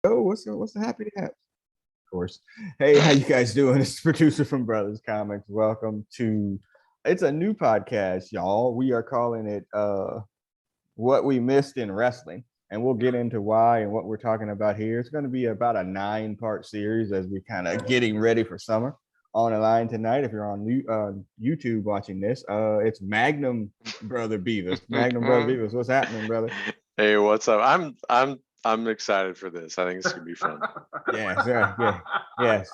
Oh, what's the happy to have? Of course. Hey, how you guys doing? It's the producer from Brothers Comics. Welcome to it's a new podcast, y'all. We are calling it What We Missed in Wrestling. And we'll get into why and what we're talking about here. It's going to be about a 9-part series as we kind of getting ready for summer. On the line tonight, if you're on YouTube watching this, it's Magnum Brother Beavis. Magnum Brother Beavis, what's happening, brother? Hey, what's up? I'm excited for this. I think it's gonna be fun. Yes.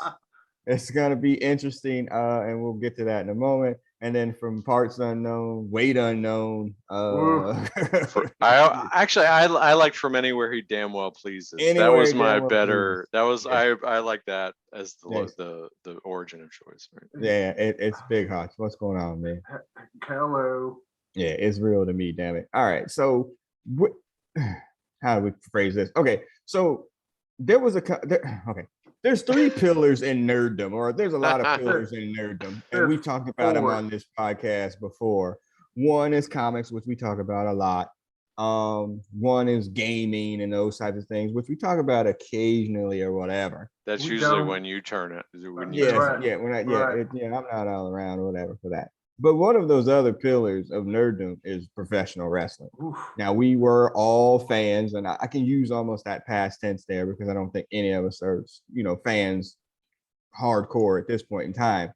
It's gonna be interesting, and we'll get to that in a moment. And then from parts unknown, weight unknown. I liked From Anywhere He Damn Well Pleases. That Anywhere was he my damn well better. pleases. That was Yeah. I like that as Yes. the origin of choice. Right? Yeah, it's Big Hot. What's going on, man? Hello. Yeah, it's real to me, damn it. All right, so how do we phrase this? Okay, so there was okay. There's 3 pillars in nerddom, or there's a lot of pillars in nerddom, and we've talked about them on this podcast before. One is comics, which we talk about a lot. One is gaming and those types of things, which we talk about occasionally or whatever. That's usually when you turn it. I'm not all around or whatever for that. But one of those other pillars of nerddom is professional wrestling. Oof. Now, we were all fans, and I can use almost that past tense there because I don't think any of us are, fans hardcore at this point in time.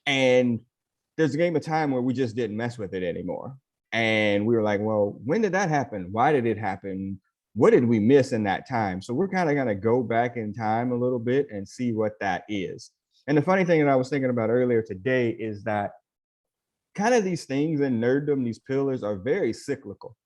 And there's a game of time where we just didn't mess with it anymore. And we were like, well, when did that happen? Why did it happen? What did we miss in that time? So we're kind of going to go back in time a little bit and see what that is. And the funny thing that I was thinking about earlier today is that kind of these things in nerddom, these pillars are very cyclical.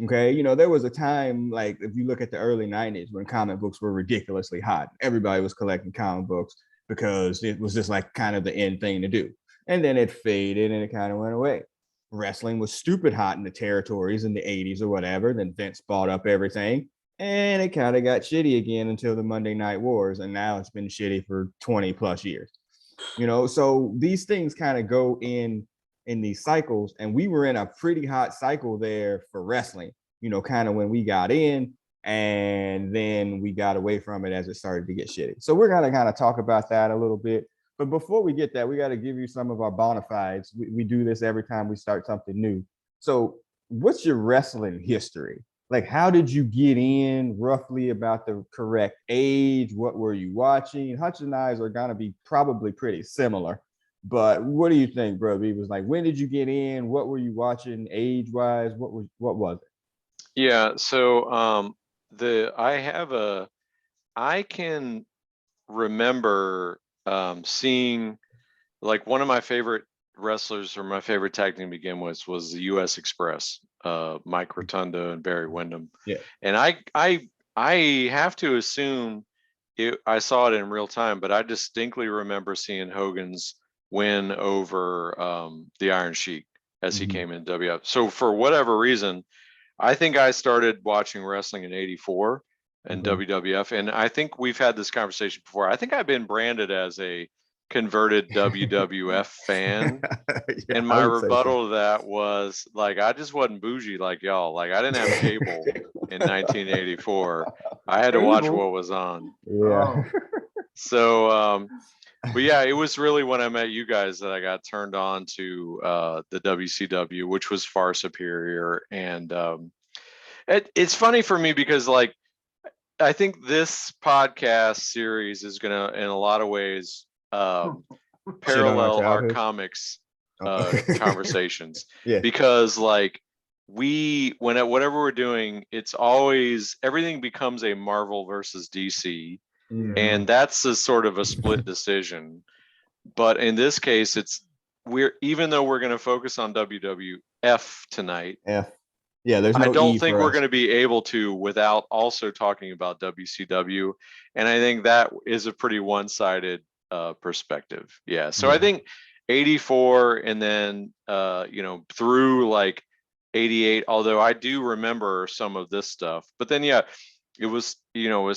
Okay, there was a time, like if you look at the early 90s when comic books were ridiculously hot. Everybody was collecting comic books because it was just like kind of the end thing to do. And then it faded and it kind of went away. Wrestling was stupid hot in the territories in the 80s or whatever. Then Vince bought up everything and it kind of got shitty again until the Monday Night Wars. And now it's been shitty for 20 plus years. So these things kind of go in these cycles, and we were in a pretty hot cycle there for wrestling, kind of when we got in, and then we got away from it as it started to get shitty. So we're going to kind of talk about that a little bit. But before we get that, we got to give you some of our bona fides. We do this every time we start something new. So what's your wrestling history? Like, how did you get in, roughly about the correct age? What were you watching? Hutch and I are going to be probably pretty similar. But what do you think, bro? He was like, when did you get in? What were you watching age-wise? What was it? Yeah, so I can remember seeing, like, one of my favorite wrestlers, or my favorite tag team to begin with, was the US Express, Mike Rotunda and Barry Windham. Yeah. And I have to assume I saw it in real time, but I distinctly remember seeing Hogan's win over the Iron Sheik as he came in WWF. So for whatever reason, I think I started watching wrestling in '84 and WWF, and I think we've had this conversation before. I think I've been branded as a converted WWF fan. And my rebuttal to that was, like, I just wasn't bougie like y'all. Like, I didn't have cable in 1984. I had to watch what was on. Yeah. So but yeah, it was really when I met you guys that I got turned on to the WCW, which was far superior. And it's funny for me because, like, I think this podcast series is gonna, in a lot of ways, parallel our comics conversations. Yeah. Because, like, whatever we're doing, it's always, everything becomes a Marvel versus DC. And that's a sort of a split decision. But in this case, even though we're going to focus on WWF tonight, yeah, there's no I don't think we're going to be able to without also talking about WCW. And I think that is a pretty one-sided perspective. Yeah. So I think 84 and then through like 88, although I do remember some of this stuff. But then it was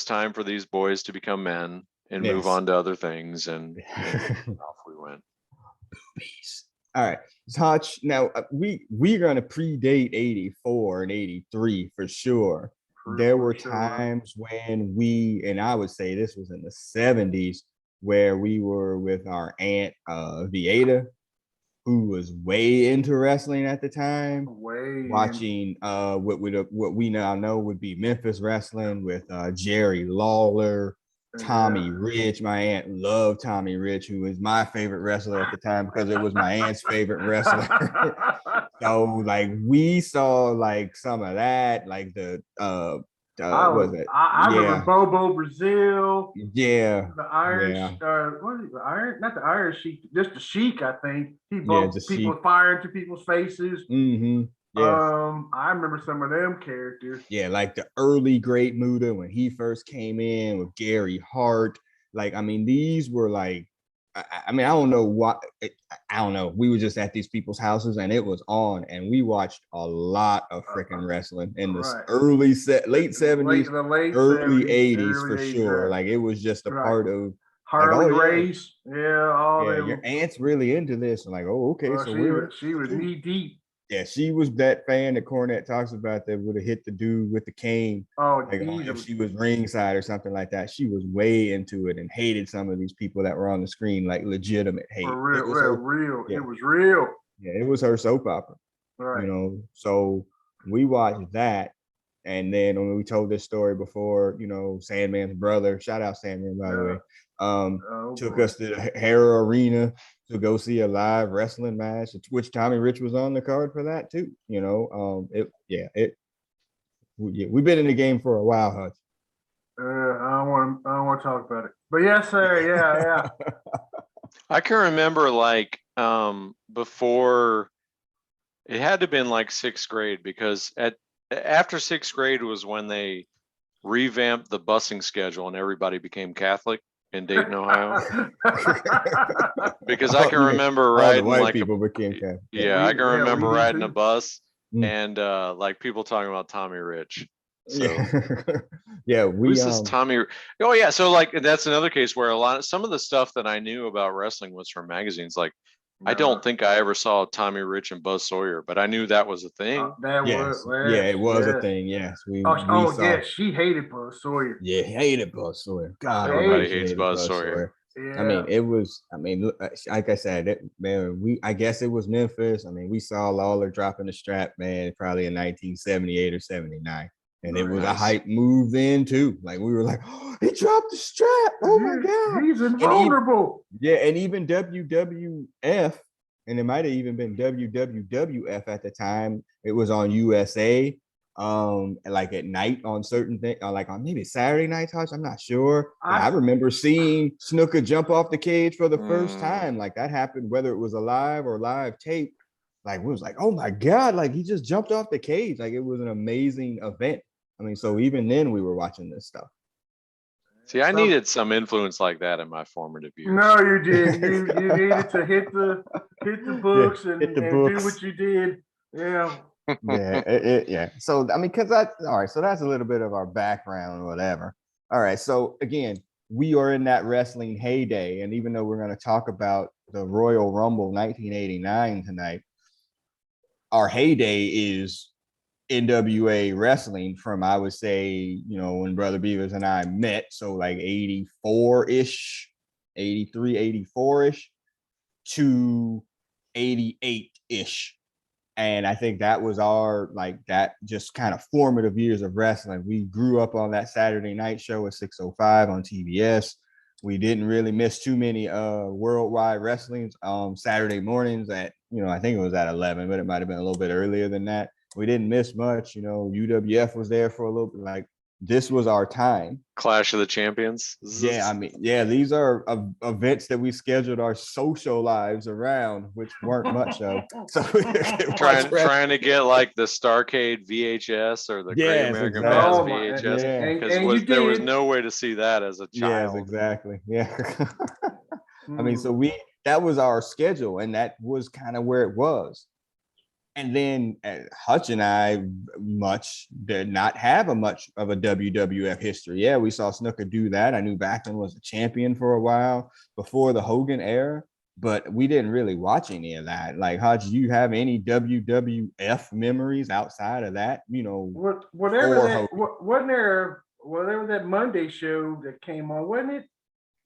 time for these boys to become men and move on to other things, and off we went. Boobies. All right, Hutch. Now we're gonna predate 84 and 83 for sure. there were times when and I would say this was in the 70s, where we were with our aunt Vieta, who was way into wrestling at the time, watching what we now know would be Memphis wrestling with Jerry Lawler, Tommy Rich. My aunt loved Tommy Rich, who was my favorite wrestler at the time because it was my aunt's favorite wrestler. So like we saw like some of that, like I remember Bobo Brazil. Yeah. The Iron, what is it? The Iron, not the Iron Sheik, just the Sheik, I think. People firing to people's faces. Mm-hmm. Yes. I remember some of them characters. Yeah, like the early Great Muta when he first came in with Gary Hart. Like, I mean, these were like, I mean, I don't know what, I don't know. We were just at these people's houses and it was on, and we watched a lot of freaking wrestling in the late 70s, early 80s for sure. Like, it was just a part of Harley Race. Your aunt's really into this. And like, oh, okay. So she was knee deep. Yeah, she was that fan that Cornette talks about that would have hit the dude with the cane. If she was ringside or something like that, she was way into it and hated some of these people that were on the screen, like legitimate hate. For real, real. Yeah. It was real. Yeah, it was her soap opera. Right. You know, so we watched that. And then when we told this story before, you know, Sandman's brother, shout out Sandman, by the way, took us to the Hara Arena to go see a live wrestling match, which Tommy Rich was on the card for that too. You know, we've been in the game for a while, Hutch. I don't want to talk about it, but yes, sir. Yeah. I can remember like before, it had to have been like 6th grade, because after 6th grade was when they revamped the busing schedule and everybody became Catholic in Dayton, Ohio. Because I can remember riding white people became Catholic. Yeah, I can remember riding a bus and like people talking about Tommy Rich. So who's this Tommy? Oh yeah, so like that's another case where some of the stuff that I knew about wrestling was from magazines. Like I don't think I ever saw Tommy Rich and Buzz Sawyer, but I knew that was a thing. It was a thing. Yes, we saw. She hated Buzz Sawyer. Yeah, hated Buzz Sawyer. God, everybody hates Buzz Sawyer. Yeah. I mean, it was. I mean, like I said, I guess it was Memphis. I mean, we saw Lawler dropping the strap, man, probably in 1978 or 79. And it was a hype move then too. Like we were like, oh, he dropped the strap. Oh my God. He's invulnerable. And even WWF, and it might have even been WWF at the time. It was on USA, like at night on certain things, like on maybe Saturday night, Tosh. I'm not sure. I remember seeing Snuka jump off the cage for the first time. Like that happened, whether it was a live or live tape. Like we was like, oh my God, like he just jumped off the cage. Like it was an amazing event. I mean, so even then we were watching this stuff. See, I needed some influence like that in my formative years. No, you did. You needed to hit the books and do what you did. Yeah. Yeah. So I mean, all right. So that's a little bit of our background or whatever. All right. So again, we are in that wrestling heyday, and even though we're going to talk about the Royal Rumble 1989 tonight, our heyday is NWA wrestling from, I would say, you know, when Brother Beavers and I met, so like 84-ish, 83, 84-ish to 88-ish. And I think that was our, like, that just kind of formative years of wrestling. We grew up on that Saturday night show at 6:05 on TBS. We didn't really miss too many worldwide wrestlings Saturday mornings at, you know, I think it was at 11, but it might have been a little bit earlier than that. We didn't miss much. You know, UWF was there for a little bit. Like, this was our time. Clash of the Champions. I mean, these are events that we scheduled our social lives around, which weren't much of. So trying to get like the Starcade VHS or the Great American Bash VHS, because there was no way to see that as a child. Yes, exactly. Yeah. I mean, so that was our schedule, and that was kind of where it was. And then Hutch and I did not have much of a WWF history. Yeah, we saw Snuka do that. I knew Backlund was a champion for a while before the Hogan era. but we didn't really watch any of that. Like, how did you have any WWF memories outside of that? You know, whatever that Monday show that came on, wasn't it?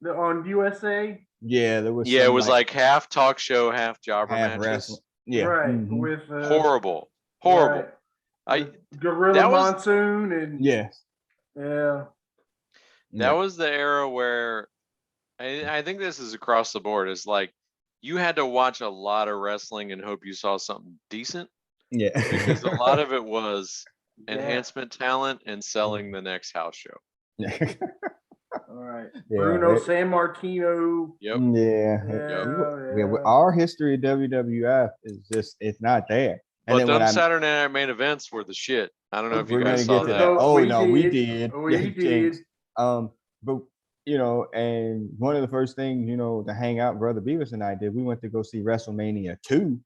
On USA. Yeah, there was. Yeah, it was like half talk show, half jobber matches. Wrestling. Yeah, right. With horrible. Right. Gorilla Monsoon and yeah. That was the era where I think this is across the board. Is like you had to watch a lot of wrestling and hope you saw something decent. Yeah, because a lot of it was enhancement talent and selling the next house show. Yeah. All right. Yeah, Bruno Sammartino. Yep. Yeah. Our history of WWF is just, it's not there. And but them Saturday Night Main Events were the shit. I don't know if you guys saw that. We did. We did. But you know, and one of the first things, you know, to hang out, Brother Beavis and I did, we went to go see WrestleMania 2.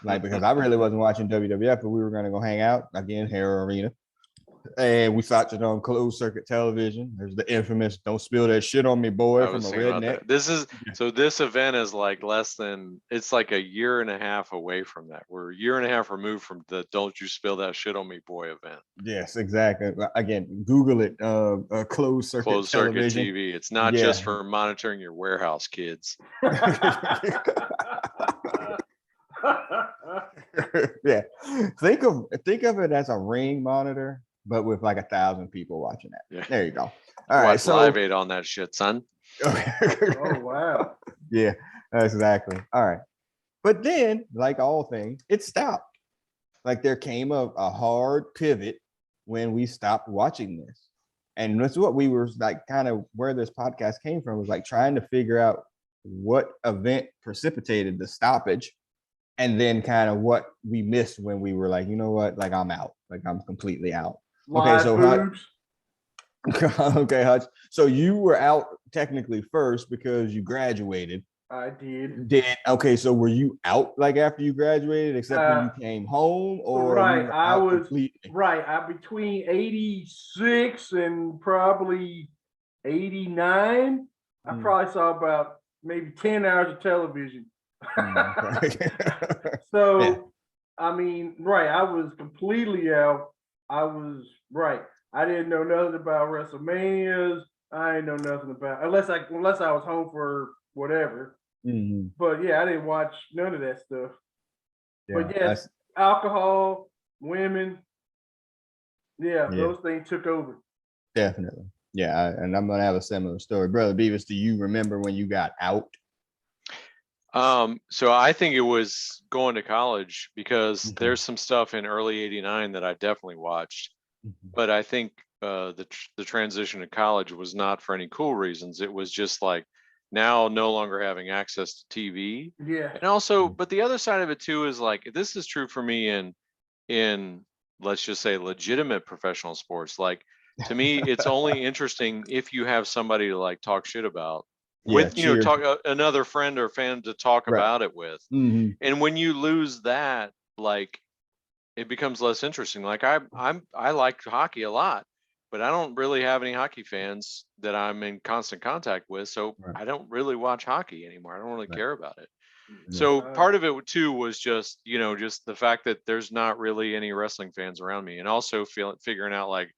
Like, because I really wasn't watching WWF, but we were gonna go hang out again, Hara Arena. And we watched it on closed circuit television. There's the infamous "Don't spill that shit on me, boy" from a redneck. This is so. This event is like it's like a year and a half away from that. We're a year and a half removed from the "Don't you spill that shit on me, boy" event. Yes, exactly. Again, Google it. Closed circuit TV. It's not just for monitoring your warehouse, kids. Yeah, think of it as a ring monitor, but with like 1,000 people watching that. Yeah. There you go. All right, so Live Aid on that shit, son. Oh wow. Yeah, exactly. All right, but then, like all things, it stopped. Like there came a hard pivot when we stopped watching this, and that's what we were like. Kind of where this podcast came from was like trying to figure out what event precipitated the stoppage. And then kind of what we missed when we were like, you know what, like I'm out, like I'm completely out. Okay, so Hutch. So you were out technically first because you graduated. I did. Okay, so were you out like after you graduated, except when you came home, or right? I was completely? Right. Between 86 and probably 89. I probably saw about maybe 10 hours of television. So I mean, right, I was completely out. I was right. I didn't know nothing about WrestleManias. I didn't know nothing about unless I was home for whatever. But yeah, I didn't watch none of that stuff. But yes, alcohol, women, those things took over. Definitely. Yeah, and I'm gonna have a similar story. Brother Beavis, do you remember when you got out? So I think it was going to college because there's some stuff in early '89 that I definitely watched, but I think the transition to college was not for any cool reasons. It was just like now no longer having access to TV. Yeah. And also, but the other side of it too is like this is true for me in let's just say legitimate professional sports. Like to me, it's only interesting if you have somebody to like talk shit about. With talk another friend or fan to talk about it with, and when you lose that, like it becomes less interesting. Like I like hockey a lot, but I don't really have any hockey fans that I'm in constant contact with, so I don't really watch hockey anymore. I don't really care about it. So part of it too was just just the fact that there's not really any wrestling fans around me, and also figuring out like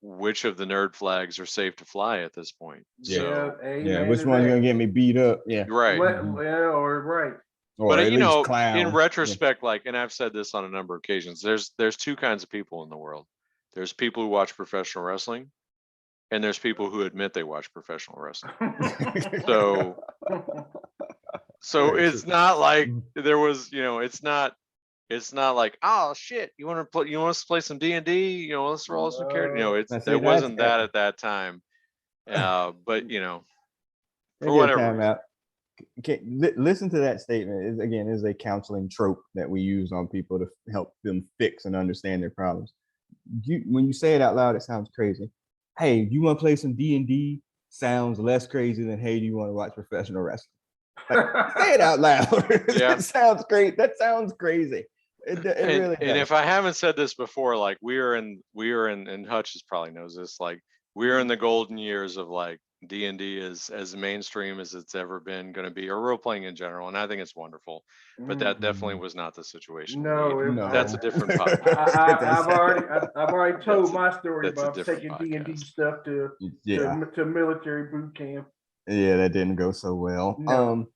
which of the nerd flags are safe to fly at this point. Which one's gonna get me beat up? Right. But in retrospect, like, and I've said this on a number of occasions, there's two kinds of people in the world. There's people who watch professional wrestling, and there's people who admit they watch professional wrestling. So it's not like there was, it's not like, oh shit, you want us to play some D&D, let's roll some characters. There wasn't that at that time. But for whatever. Okay, listen to that statement. Is a counseling trope that we use on people to help them fix and understand their problems. When you say it out loud, it sounds crazy. Hey, you want to play some D&D? Sounds less crazy than, hey, do you want to watch professional wrestling? Like, say it out loud. It sounds great. That sounds crazy. It really. And if I haven't said this before, like we are in, and Hutchins probably knows this. Like we're in the golden years of like D&D is as mainstream as it's ever been going to be, or role playing in general, and I think it's wonderful. But that definitely was not the situation. No, that's a different podcast. I've already told my story about taking D&D stuff to military boot camp. Yeah, that didn't go so well. No.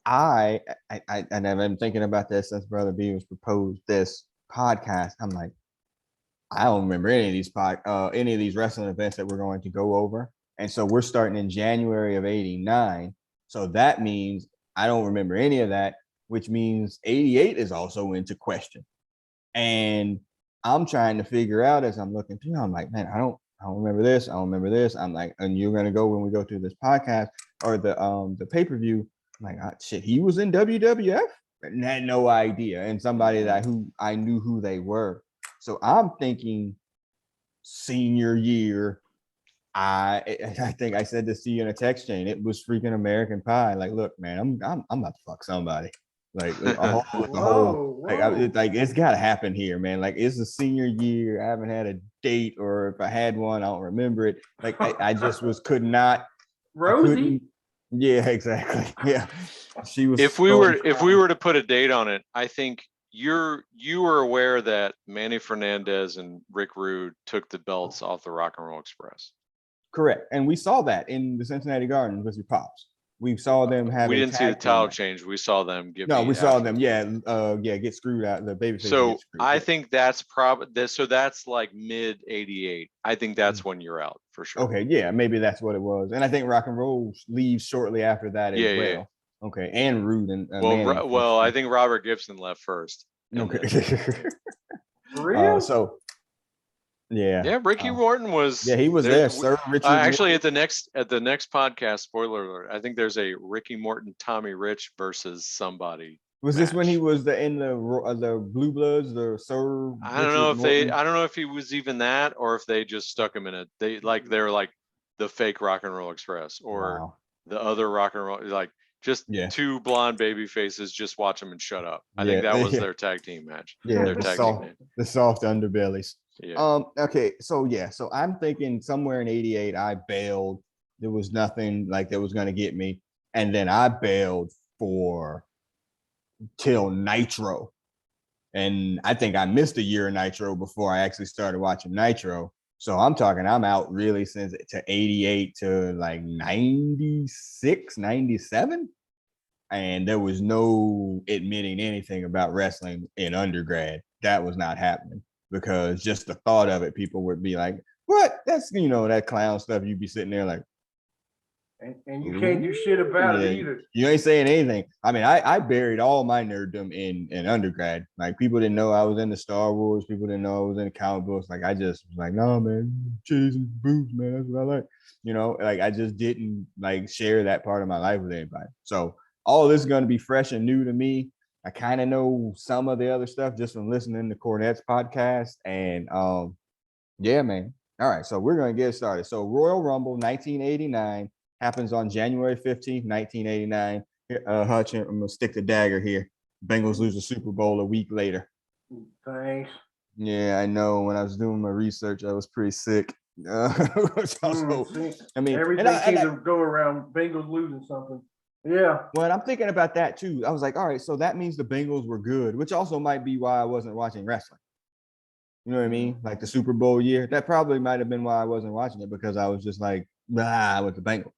I and I've been thinking about this since Brother B was proposed this podcast. I'm like, I don't remember any of these wrestling events that we're going to go over. And so we're starting in January of 89. So that means I don't remember any of that, which means 88 is also into question. And I'm trying to figure out as I'm looking through, I'm like, man, I don't remember this. I don't remember this. I'm like, and you're gonna go when we go through this podcast or the pay-per-view. I'm like, shit, he was in WWF and had no idea. And somebody that I knew who they were. So I'm thinking senior year. I think I said this to you in a text chain. It was freaking American Pie. Like, look, man, I'm about to fuck somebody. Like like it's got to happen here, man. Like it's a senior year. I haven't had a date, or if I had one, I don't remember it. Like I just could not. Rosie. Yeah, exactly. Yeah, she was. If we were to put a date on it, I think you were aware that Manny Fernandez and Rick Rude took the belts off the Rock and Roll Express. Correct, and we saw that in the Cincinnati Gardens with your pops. We saw them have. We didn't see the title change. We saw them get. No, we saw them. Get screwed out. The babyface. So I think that's probably so. That's like mid '88. I think that's when you're out for sure. Okay, yeah, maybe that's what it was. And I think Rock and Roll leaves shortly after that as well. Yeah. Okay, and Rude and well, I think Robert Gibson left first. Okay. For real? So. Yeah, Ricky Morton was. Yeah, he was there, sir. Actually, at the next podcast, spoiler alert, I think there's a Ricky Morton, Tommy Rich versus somebody. Was this when he was in the Blue Bloods, the Sir? I don't know if he was even that, or if they just stuck him in it. They're like the fake Rock and Roll Express, or the other Rock and Roll, like just two blonde baby faces. Just watch them and shut up. I think that was their tag team match. Yeah, their tag team match. The soft underbellies. Yeah. Okay. So I'm thinking somewhere in '88, I bailed. There was nothing like that was going to get me, and then I bailed till Nitro, and I think I missed a year of Nitro before I actually started watching Nitro. So I'm out really since to '88 to like '96, '97, and there was no admitting anything about wrestling in undergrad. That was not happening. Because just the thought of it, people would be like, what? That's, that clown stuff. You'd be sitting there like. And you can't do shit about it either. You ain't saying anything. I mean, I buried all my nerddom in undergrad. Like, people didn't know I was into Star Wars. People didn't know I was into comic books. Like, I just was like, no, man, cheese and booze, man. That's what I like. Like, I just didn't, like, share that part of my life with anybody. So all of this is going to be fresh and new to me. I kind of know some of the other stuff just from listening to Cornette's podcast. And man. All right. So we're going to get started. So Royal Rumble 1989 happens on January 15th, 1989. Hutch, I'm going to stick the dagger here. Bengals lose the Super Bowl a week later. Thanks. Yeah, I know. When I was doing my research, I was pretty sick. Everything seems to go around Bengals losing something. Yeah. Well, I'm thinking about that too. I was like, all right, so that means the Bengals were good, which also might be why I wasn't watching wrestling. You know what I mean? Like the Super Bowl year. That probably might have been why I wasn't watching it, because I was just like, with the Bengals.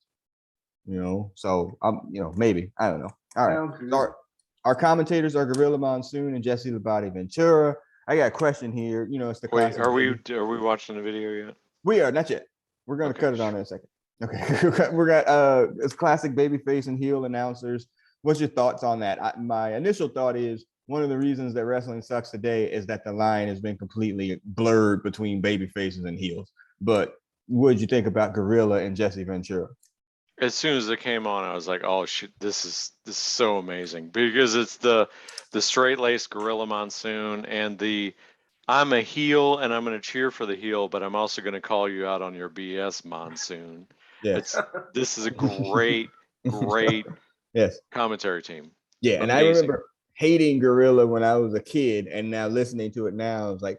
So maybe. I don't know. All right. So our commentators are Gorilla Monsoon and Jesse Labate Ventura. I got a question here. It's the classic. Wait, are we watching the video yet? We are, not yet. We're gonna cut it on in a second. Okay, we got it's classic babyface and heel announcers. What's your thoughts on that? My initial thought is one of the reasons that wrestling sucks today is that the line has been completely blurred between baby faces and heels. But what did you think about Gorilla and Jesse Ventura? As soon as it came on, I was like, "Oh shit, this is so amazing," because it's the straight-laced Gorilla Monsoon and I'm a heel and I'm going to cheer for the heel, but I'm also going to call you out on your BS, Monsoon. Yes. This is a great commentary team. Yeah, and I remember hating Gorilla when I was a kid, and now listening to it now, I was like,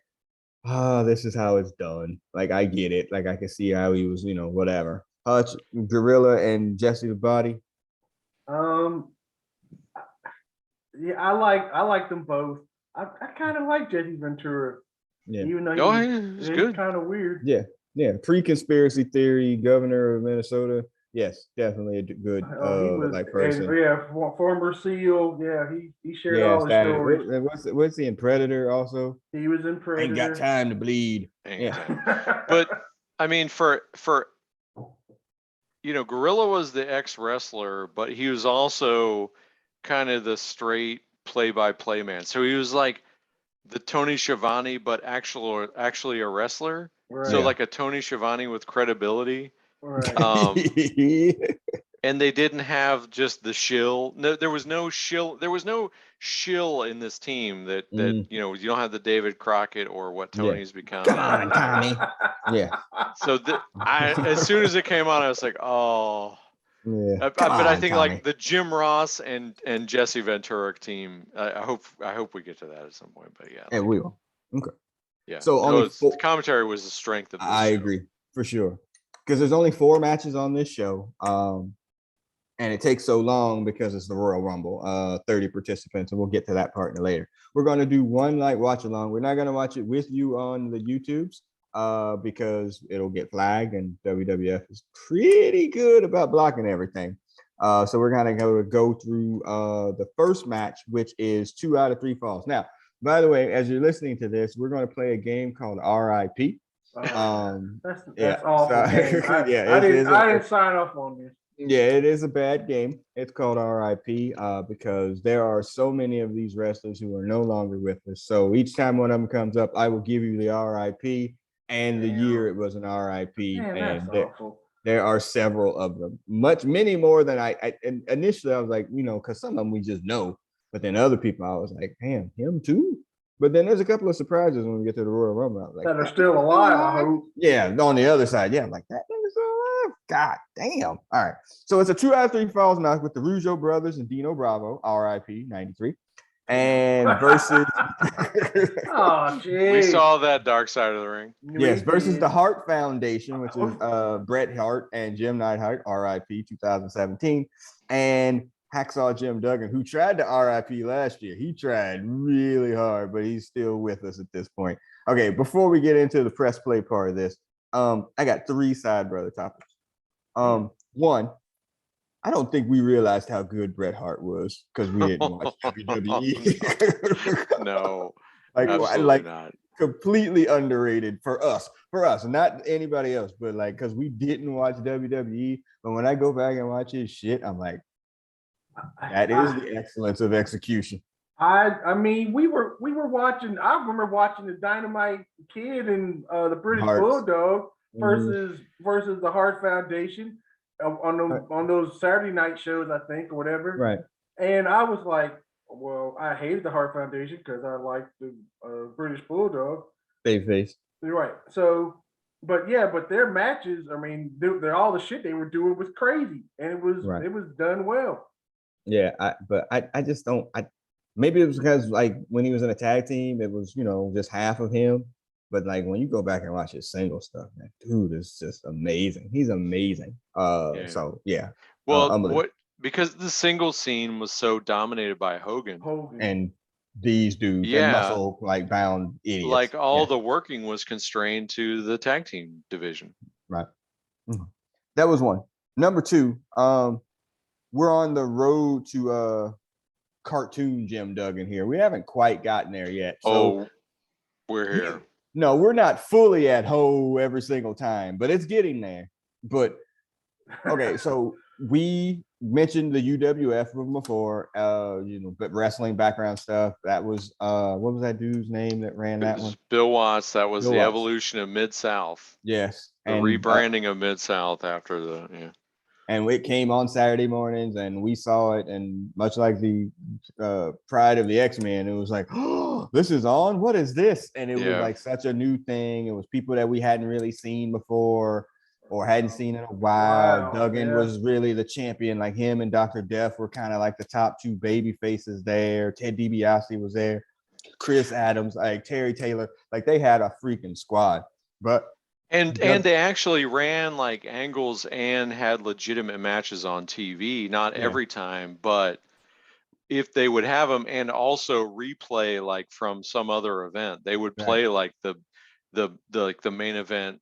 this is how it's done. Like, I get it. Like, I can see how he was, whatever. Hutch, Gorilla, and Jesse the Body. Um, yeah, I like them both. I kind of like Jesse Ventura, Yeah. even though It's he's good. kind of weird. Yeah. Yeah. Pre-conspiracy theory, governor of Minnesota. Yes, definitely a good He was, like and person. former SEAL. Yeah, he shared Yes, all the that stories. what's he in Predator also? He was in Ain't got Predator. time to bleed. Yeah. But I mean, for Gorilla was the ex-wrestler, but he was also kind of the straight play-by-play man. So he was like the Tony Schiavone, but actually a wrestler. So Right. like a Tony Schiavone with credibility. Right. And they didn't have just the shill. No, there was no shill. There was no shill in this team that you don't have the David Crockett or what Tony's become. Come on, Tommy. Yeah. So as soon as it came on, I was like, oh. Yeah. But I think Tommy. like the Jim Ross and Jesse Ventura team. I hope we get to that at some point. But yeah. And we will. Okay. Yeah. So the commentary was the strength of this I show. agree for sure. Because there's only 4 matches on this show. And it takes so long because it's the Royal Rumble, 30 participants, and we'll get to that part later. We're going to do one like watch along. We're not going to watch it with you on the YouTubes because it'll get flagged, and WWF is pretty good about blocking everything. So we're going to go through the first match, which is 2 out of 3 falls. Now, by the way, as you're listening to this, we're going to play a game called RIP. That's yeah, awful. So, I didn't sign up on this. Yeah, it is a bad game. It's called RIP because there are so many of these wrestlers who are no longer with us. So each time one of them comes up, I will give you the RIP and the year it was an RIP. Man, and there are several of them, many more than I initially I was like, because some of them we just know, but then other people I was like, damn, him too. But then there's a couple of surprises when we get to the Royal Rumble. I was like, that are still alive, I hope. Yeah, on the other side, yeah, I'm like, that nigga's still alive. God damn. All right. So it's a 2 out of 3 falls match with the Rougeau brothers and Dino Bravo, RIP 93. And versus oh, geez. We saw that dark side of the ring. Yes, versus the Hart Foundation, which is Bret Hart and Jim Neidhart, RIP 2017. And Hacksaw Jim Duggan, who tried to RIP last year. He tried really hard, but he's still with us at this point. Okay, before we get into the press play part of this, I got 3 side brother topics. One, I don't think we realized how good Bret Hart was because we didn't watch WWE. No, like not. Completely underrated for us, not anybody else, but like because we didn't watch WWE. But when I go back and watch his shit, I'm like, that is the excellence of execution. I mean, we were watching. I remember watching the Dynamite Kid and the British Bulldog versus the Hart Foundation on those Saturday night shows, I think, or whatever. Right. And I was like, well, I hated the Hart Foundation because I liked the British Bulldog. Babyface. Right. So, but their matches, I mean, they're all the shit they were doing was crazy, and it was done well. Yeah, I just don't. Maybe it was because like when he was in a tag team, it was just half of him. But like when you go back and watch his single stuff, man, dude is just amazing. He's amazing. So yeah. Well, because the single scene was so dominated by Hogan. And these dudes, and muscle like bound idiots. Like all the working was constrained to the tag team division. Right. That was one. Number 2, we're on the road to cartoon Jim Duggan here. We haven't quite gotten there yet. So we're here. No, we're not fully at Ho every single time, but it's getting there. But okay, so we mentioned the UWF from before, but wrestling background stuff. That was what was that dude's name that ran that one? Bill Watts. That was the evolution of Mid-South. Yes. The rebranding of Mid-South after the And it came on Saturday mornings, and we saw it. And much like the Pride of the X-Men, it was like, oh, this is on? What is this? And it was like such a new thing. It was people that we hadn't really seen before or hadn't seen in a while. Wow, Duggan was really the champion. Like him and Dr. Death were kind of like the top 2 baby faces there. Ted DiBiase was there. Chris Adams, like Terry Taylor, like they had a freaking squad. But and they actually ran like angles and had legitimate matches on TV. Not every time, but if they would have them and also replay like from some other event, they would play like the main event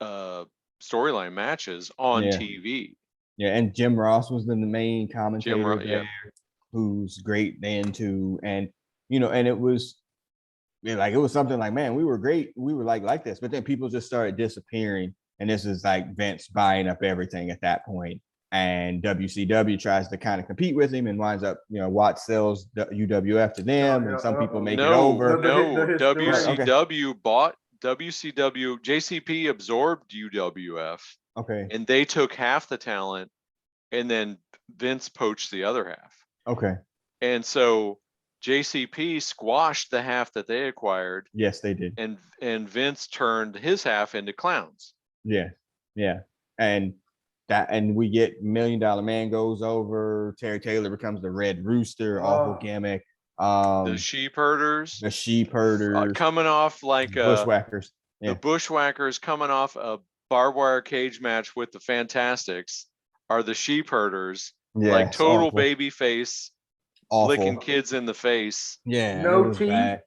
storyline matches on TV. Yeah, and Jim Ross was the main commentator there, who's great then too. And and it was like it was something like, man, we were great. We were like this, but then people just started disappearing. And this is like Vince buying up everything at that point. And WCW tries to kind of compete with him and winds up, Watts sells UWF to them, and some people make it over. No, WCW bought WCW. JCP absorbed UWF. Okay. And they took half the talent, and then Vince poached the other half. Okay. And so JCP squashed the half that they acquired. Yes, they did. And Vince turned his half into clowns. Yeah. Yeah. And we get $1 Million Man goes over. Terry Taylor becomes the Red Rooster, awful gimmick. The sheep herders. Coming off like bushwhackers. The bushwhackers coming off a barbed wire cage match with the Fantastics are the sheep herders. Like total baby face. Awful. Licking kids in the face. Yeah. No teeth. Bad.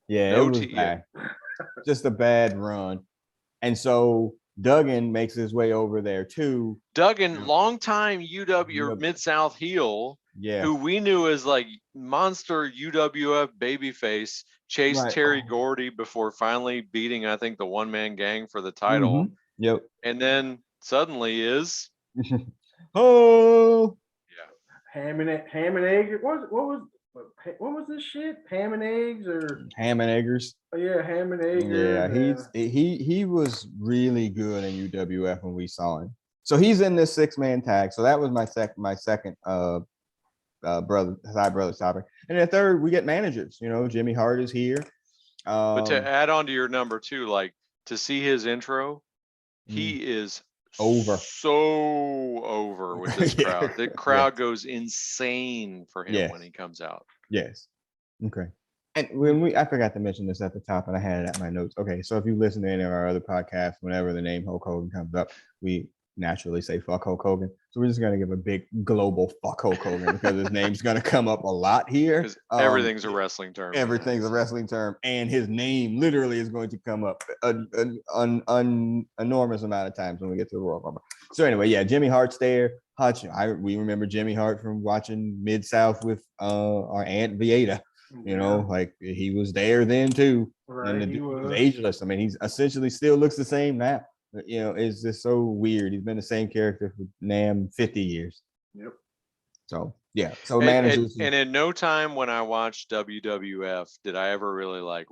Yeah, it was bad. Just a bad run. And so Duggan makes his way over there too. Duggan, longtime UW Mid-South heel, who we knew as like monster UWF babyface, chased Terry Gordy before finally beating, I think, the one-man gang for the title. Mm-hmm. Yep. And then suddenly is ham and egg. What was this shit? Ham and eggs or ham and eggers? Yeah, ham and eggs. Yeah, he was really good in UWF when we saw him. So he's in this 6-man tag. So that was my second brother topic. And the third, we get managers. Jimmy Hart is here. But to add on to your number 2, like to see his intro, he is so over with this crowd. The crowd goes insane for him when he comes out. Yes. Okay. And I forgot to mention this at the top, and I had it at my notes. Okay, so if you listen to any of our other podcasts, whenever the name Hulk Hogan comes up, we naturally say fuck Hulk Hogan. So we're just gonna give a big global fuck Hulk Hogan because his name's gonna come up a lot here. Everything's a wrestling term. Everything's a wrestling term, and his name literally is going to come up an enormous amount of times when we get to the Royal Rumble. So anyway, Jimmy Hart's there. We remember Jimmy Hart from watching Mid-South with our Aunt Vieta. Like he was there then too. Right, and he was ageless. I mean, he's essentially still looks the same now. It's just so weird. He's been the same character for 50 years. Yep. So So managers and in no time when I watched WWF did I ever really like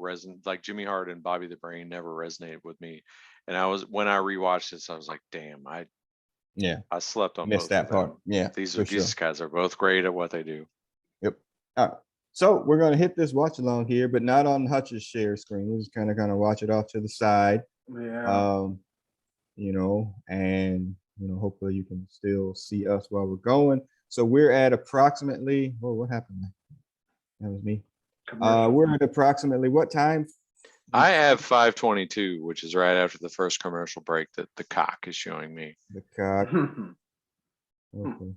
Jimmy Hart and Bobby the Brain never resonated with me. And when I rewatched this, I was like, damn, I slept on missed that part. Yeah. These guys are both great at what they do. Yep. All right. So we're gonna hit this watch along here, but not on Hutch's share screen. We're just kind of gonna watch it off to the side. Yeah. And hopefully you can still see us while we're going. So we're at approximately. Oh, what happened? That was me. We're at approximately what time? I have 5:22, which is right after the first commercial break that the cock is showing me. The cock. Okay.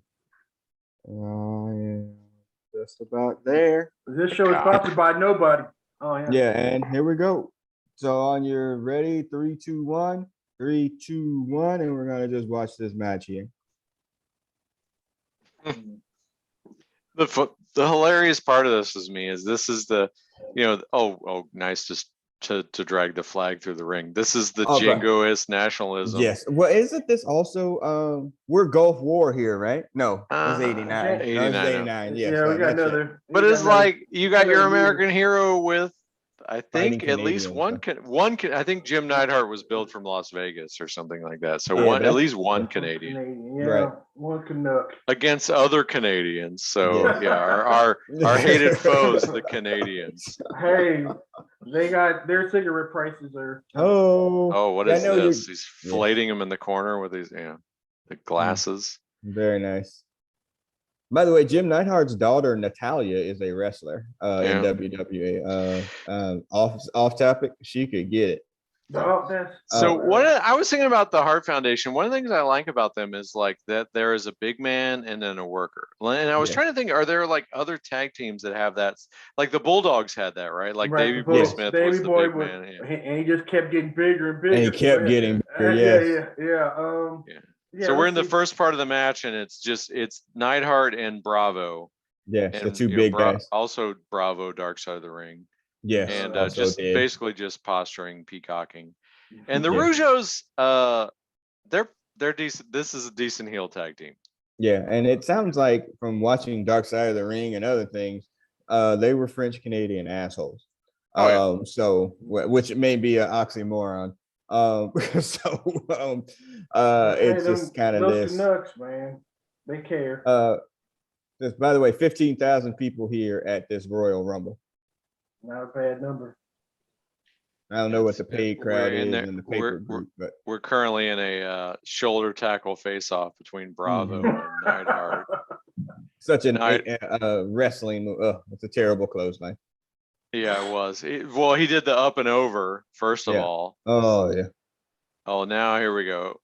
Just about there. This show is sponsored by nobody. Oh yeah. Yeah, and here we go. So on your ready, 3, 2, 1, 3, 2, 1, and we're gonna just watch this match here. The hilarious part of this is this is the nice to drag the flag through the ring. This is the jingoist nationalism. Yes. Well, isn't this also we're Gulf War here, right? No, it's 89. 89. Yes, yeah, we got another. But it's like you got your American hero with I think at least one. I think Jim Neidhart was billed from Las Vegas or something like that. So at least one Canadian. Yeah, right. One Canuck against other Canadians. So our hated foes, the Canadians. Hey, they got their cigarette prices are. Oh, what is this? He's filleting them in the corner with these, the glasses. Very nice. By the way, Jim Neidhart's daughter Natalia is a wrestler in Yeah. WWE. Off topic, she could get it. So what I was thinking about the Hart Foundation, one of the things I like about them is like that there is a big man and then a worker. And I was trying to think, are there like other tag teams that have that? Like the Bulldogs had that, right? Like Davey Boy Smith was the big man. And he just kept getting bigger and bigger. And he kept getting bigger, Yeah. So we're in the first part of the match, and it's Neidhart and Bravo. Yes, and the two big guys. Also Bravo, Dark Side of the Ring. Yes, and basically just posturing, peacocking. And the Rougeaus, they're decent. This is a decent heel tag team. Yeah, and it sounds like from watching Dark Side of the Ring and other things, they were French Canadian assholes. So which may be an oxymoron. It's just kind of this. Nuts, man. They care. By the way, 15,000 people here at this Royal Rumble. Not a bad number. I don't know what the paid crowd is in the paper group, but we're currently in a shoulder tackle face-off between Bravo and Neidhart. Such a wrestling move. It's a terrible clothesline. Yeah, it was. Well, he did the up and over first of all. Oh yeah. Oh, now here we go.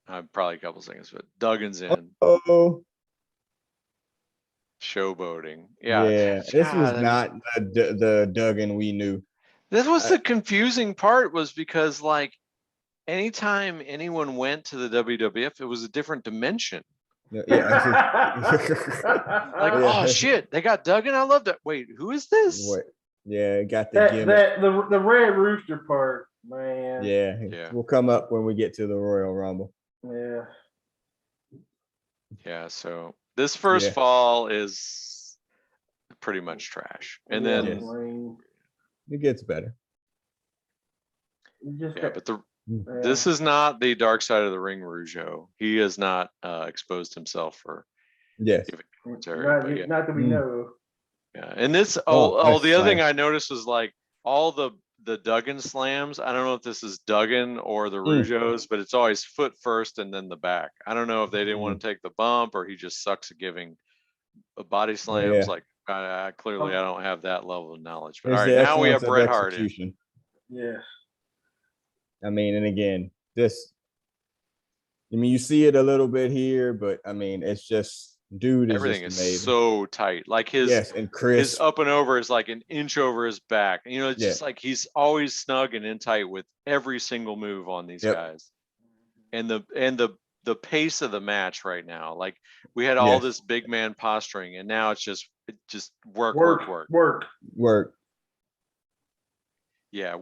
Probably a couple seconds, but Duggan's in. Oh. Showboating. Yeah. This was not the Duggan we knew. This was the confusing part, was because like anytime anyone went to the WWF, it was a different dimension. Oh shit, they got Duggan. I love that. Wait, who is this? What? Yeah, got the gimmick. The Red Rooster part, man. Yeah, we'll come up when we get to the Royal Rumble. Yeah. So this first fall is pretty much trash, and then it gets better. But this is not the Dark Side of the Ring Rougeau. He has not exposed himself for commentary. Not that we know. Yeah, and this the other thing I noticed was like all the Duggan slams. I don't know if this is Duggan or the Rougeaus, but it's always foot first and then the back. I don't know if they didn't want to take the bump or he just sucks at giving body slams. Like clearly I don't have that level of knowledge. But all right, now we have Bret Hart. Yes. I mean, and again, you see it a little bit here, but I mean, it's just everything is so tight. Like his up and over is like an inch over his back. It's just like he's always snug and in tight with every single move on these guys. And the pace of the match right now, like we had all this big man posturing, and now it's just work. Yeah,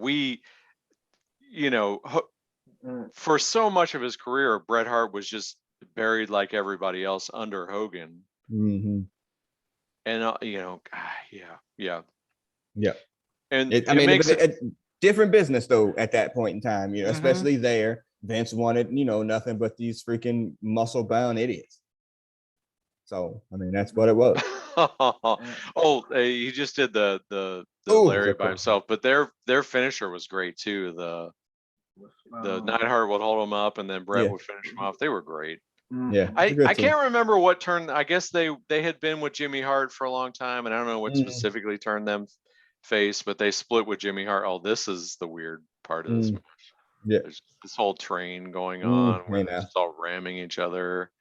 for so much of his career, Bret Hart was just buried like everybody else under Hogan. And And it's different business though at that point in time, especially there. Vince wanted, nothing but these freaking muscle bound idiots. So I mean, that's what it was. He just did the Larry by himself, but their finisher was great too. The Neidhart would hold him up, and then Bret would finish him off. They were great. Yeah, I can't remember what turned. I guess they had been with Jimmy Hart for a long time, and I don't know what specifically turned them face, but they split with Jimmy Hart. Oh, this is the weird part of this match. Yeah, there's this whole train going on where they're just all ramming each other.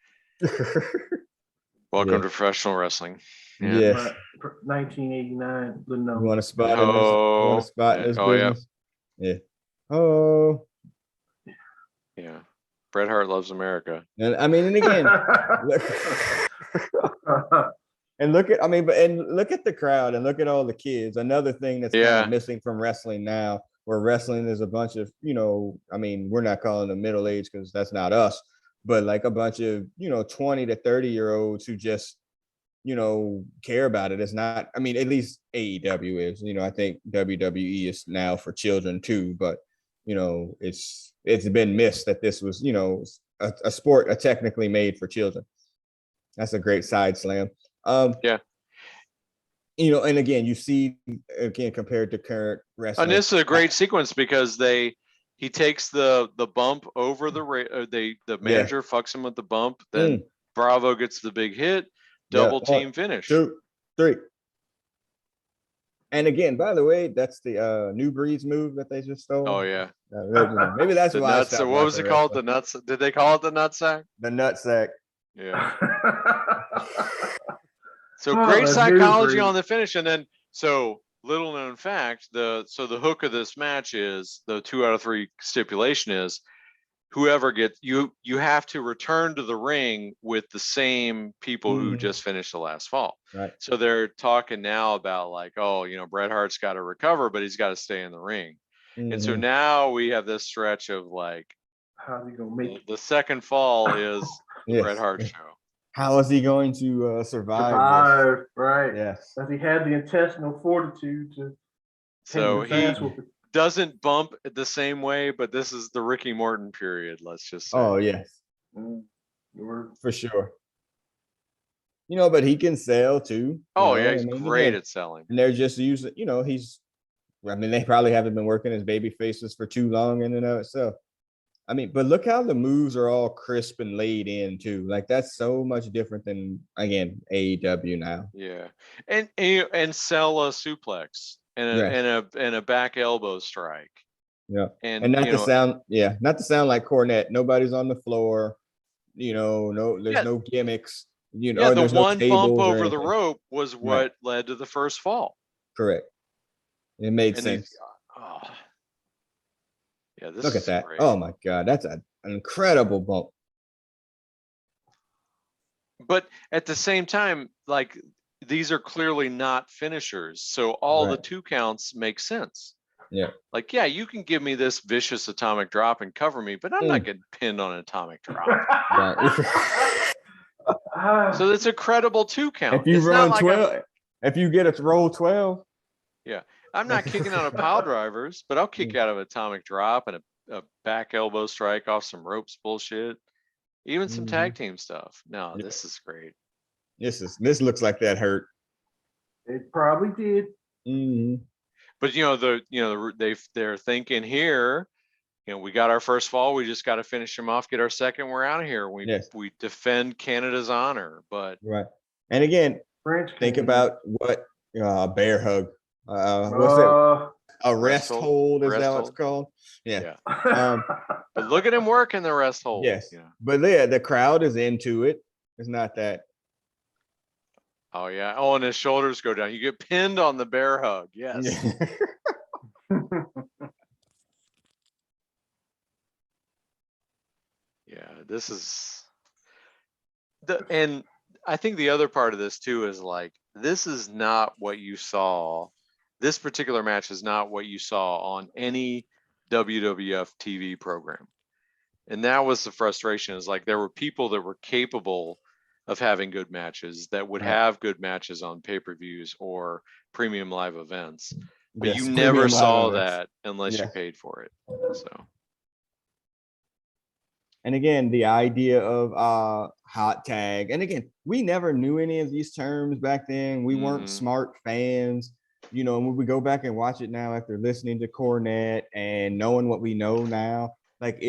Welcome to professional wrestling. Yeah. 1989. You want to spot in this business? Yeah. Oh. Yeah. Bret Hart loves America. And I mean, and again, look at the crowd and look at all the kids. Another thing that's kind of missing from wrestling now, where wrestling is a bunch of, we're not calling them middle age because that's not us, but like a bunch of, 20 to 30-year-olds who just, care about it. It's not, at least AEW is, I think WWE is now for children too, but, it's been missed that this was, a sport technically made for children. That's a great side slam. And again, you see, compared to current wrestling. And this is a great sequence because he takes the bump over the manager fucks him with the bump. Then Bravo gets the big hit. double Yeah. team finish. 2, 3. And again, by the way, that's the New Breed's move that they just stole. Oh yeah. Maybe that's The why I nuts. stopped What was watching it called? wrestling. The nuts. Did they call it the nutsack? The nutsack. Yeah. So Oh, great that's psychology new on the finish, and then so little known fact, the hook of this match is the 2 out of 3 stipulation is whoever gets you have to return to the ring with the same people who just finished the last fall. Right. So they're talking now about like, oh, Bret Hart's got to recover, but he's got to stay in the ring. And so now we have this stretch of like, how's he gonna make the second fall is the Yes. Bret Hart show. How is he going to survive this? right? Yes. Does he have the intestinal fortitude to So take the he fast whooping? doesn't bump it the same way, but this is the Ricky Morton period, let's just say. Oh yes, for sure. But he can sell too. Oh yeah, he's again, great at selling. and they're just using. They probably haven't been working as baby faces for too long in and of itself. But look how the moves are all crisp and laid in too. Like that's so much different than again AEW now. Yeah, and sell a suplex and a back elbow strike. Yeah, and not to sound like Cornette. Nobody's on the floor. There's no gimmicks. The there's one no bump tables or over the anything. rope was what led to the first fall. Correct. It made sense. Yeah, this Look at is that. great. Oh my God, that's an incredible bump. But at the same time, like these are clearly not finishers, so all the 2 counts make sense. Yeah. Like, yeah, you can give me this vicious atomic drop and cover me, but I'm not getting pinned on an atomic drop. So it's a credible 2 count. If you it's run not 12, if you get a roll 12. Yeah, I'm not kicking out of pile drivers, but I'll kick out of atomic drop and a back elbow strike off some ropes bullshit, even some tag team stuff. No, this is great. This looks like that hurt. It probably did. But they're thinking here, we got our first fall, we just got to finish them off, get our second, we're out of here. We defend Canada's honor, but right. And again, think about what bear hug. What's that? A rest hold is that what it's called? Yeah. But look at him working the rest hold. Yes. But the crowd is into it. It's not that. Oh yeah. Oh, and his shoulders go down. You get pinned on the bear hug. Yes. Yeah, this is and I think the other part of this too is like, this is not what you saw. This particular match is not what you saw on any WWF TV program. And that was the frustration, is like there were people that were capable of having good matches that would have good matches on pay-per-views or premium live events. But you never saw that unless you paid for it. So. And again, the idea of hot tag. And again, we never knew any of these terms back then. We weren't smart fans. And when we go back and watch it now after listening to Cornette and knowing what we know now, like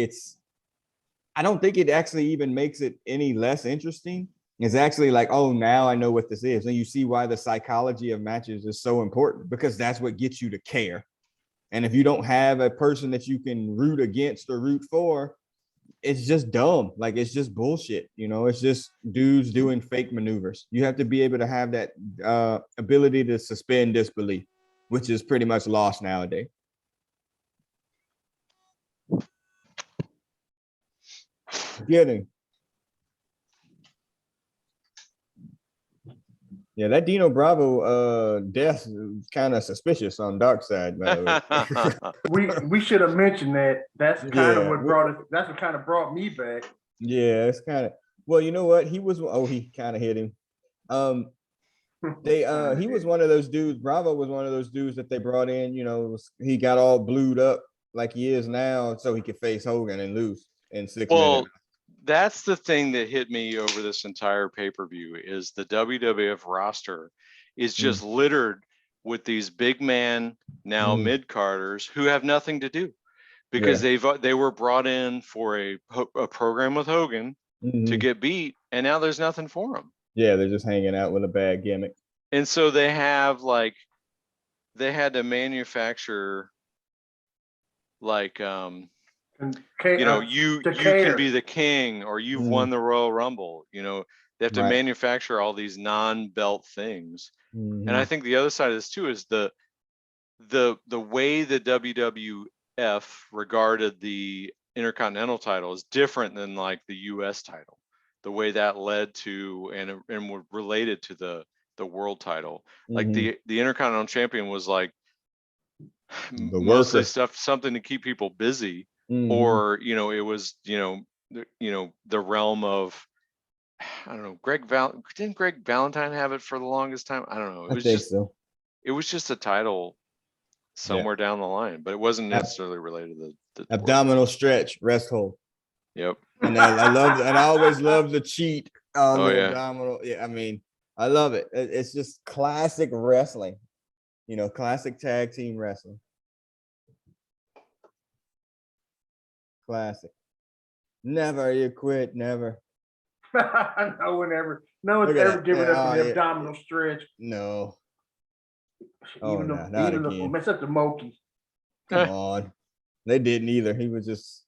I don't think it actually even makes it any less interesting. It's actually like, oh, now I know what this is. And you see why the psychology of matches is so important, because that's what gets you to care. And if you don't have a person that you can root against or root for, it's just dumb. Like, it's just bullshit. It's just dudes doing fake maneuvers. You have to be able to have that ability to suspend disbelief, which is pretty much lost nowadays. Getting. Yeah, that Dino Bravo death is kind of suspicious on Dark Side, by the way. we should have mentioned that. That's kind of what brought us. That's what kind of brought me back. Yeah, it's kind of. Well, you know what? He kind of hit him. He was one of those dudes. Bravo was one of those dudes that they brought in. He got all blued up like he is now, so he could face Hogan and lose in 6 minutes. That's the thing that hit me over this entire pay-per-view, is the WWF roster is just littered with these big man, now mid-carders, who have nothing to do, because they were brought in for a program with Hogan to get beat, and now there's nothing for them. Yeah, they're just hanging out with a bad gimmick. And so they have like, they had to manufacture like, you know, you can be the king, or you've won the Royal Rumble. You know, they have to manufacture all these non-belt things. And I think the other side of this too is the way the WWF regarded the Intercontinental title is different than like the US title. The way that led to and were related to the world title. Like the Intercontinental Champion was like mostly something to keep people busy, or you know, it was, you know, the realm of, I don't know, didn't Greg Valentine have it for the longest time? I don't know. It was just a title somewhere down the line, but it wasn't necessarily related to the abdominal stretch, rest hold. Yep. And I always love the cheat on the yeah. abdominal. Yeah, I mean, I love it. It's just classic wrestling, you know, classic tag team wrestling. Classic. Never you quit, never. No one ever given up the abdominal stretch. No. Even the mess up the Moki. Come on. They didn't either. He was just,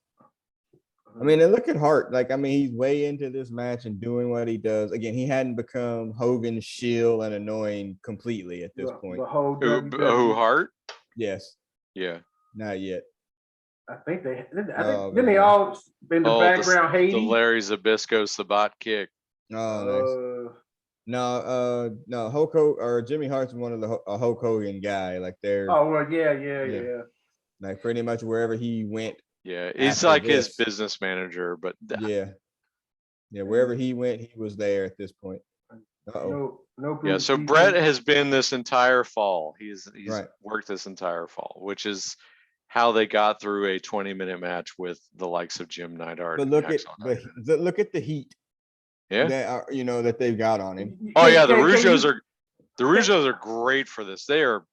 I mean, and look at Hart. Like, I mean, he's way into this match and doing what he does. Again, he hadn't become Hogan's shield and annoying completely at this point. The whole who Hart? Yes. Yeah. Not yet. I think then they all in the background hating. The Larry Zbyszko Sabat kick. Oh, nice. No, Hulk Hogan or Jimmy Hart's one of the Hulk Hogan guy. Like they're. Oh well, yeah. Like pretty much wherever he went. Yeah, he's like his business manager, but yeah, wherever he went, he was there at this point. No. Yeah, so Brett has been this entire fall. He's worked this entire fall, which is how they got through a 20-minute match with the likes of Jim Neidhart. But look at the heat. Yeah, that they've got on him. Oh yeah, the Rougeos are great for this. They are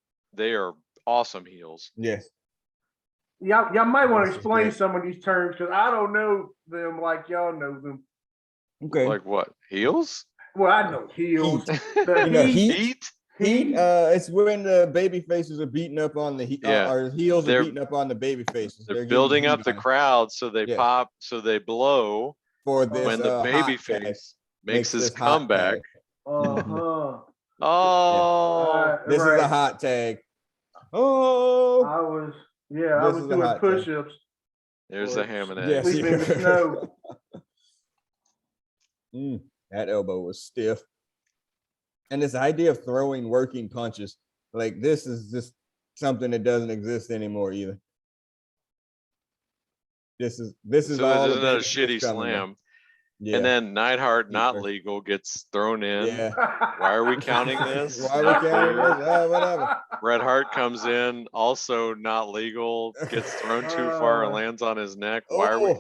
awesome heels. Yes. Y'all might want to explain some of these terms because I don't know them like y'all know them. Okay. Like what? Heels? Well, I know heels. Heat. It's when the baby faces are beating up on the or heels are beating up on the baby faces. They're building up the crowd so they pop, so they blow for this when the baby face makes his comeback. Uh-huh. Oh, this is a hot tag. Oh, I was doing push-ups. There's a ham and eggs. Sleeping in the snow. That elbow was stiff. And this idea of throwing working punches, like this is just something that doesn't exist anymore either. This is all. Isn't that a shitty slam? Yeah. And then Neidhart, not legal, gets thrown in. Yeah. Why are we counting this? Why are we counting this? Whatever. Bret Hart comes in, also not legal, gets thrown too far and lands on his neck. Why are we?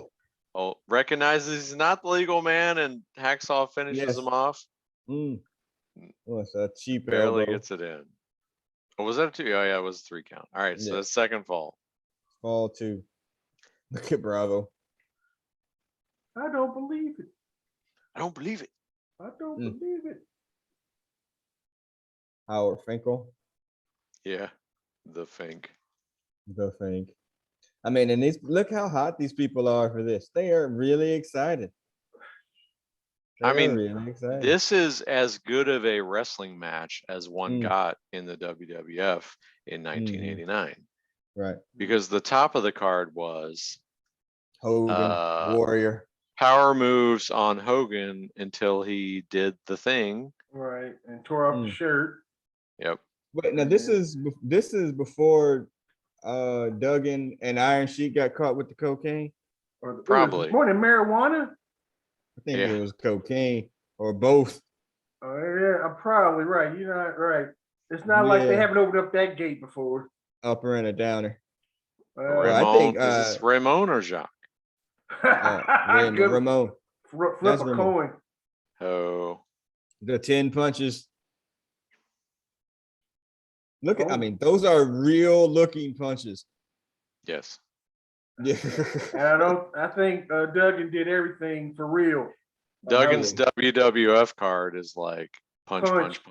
Oh, recognizes he's not the legal man, and Hacksaw finishes him off. Well, it's a cheap barely elbow. Gets it in. Oh, was that a 2? Oh yeah, it was a 3 count. All right, so that's second fall. Fall 2. Look at Bravo. I don't believe it. I don't believe it. Howard Finkel. Yeah, the Fink. I mean, and look how hot these people are for this. They are really excited. This is as good of a wrestling match as one got in the WWF in 1989. Right. Because the top of the card was Hogan, Warrior. Power moves on Hogan until he did the thing. Right, and tore off the shirt. Yep. But now this is before Duggan and Iron Sheik got caught with the cocaine. Probably more than marijuana. I think it was cocaine or both. Yeah, I'm probably right. You're not right. It's not like they haven't opened up that gate before. Upper and a downer. I think is this Ramon or Jacques? Ramon. Flip a coin. Oh. The 10 punches. Look at, I mean, those are real looking punches. Yes. Yeah. And I think Duggan did everything for real. Duggan's WWF card is like punch. Shitty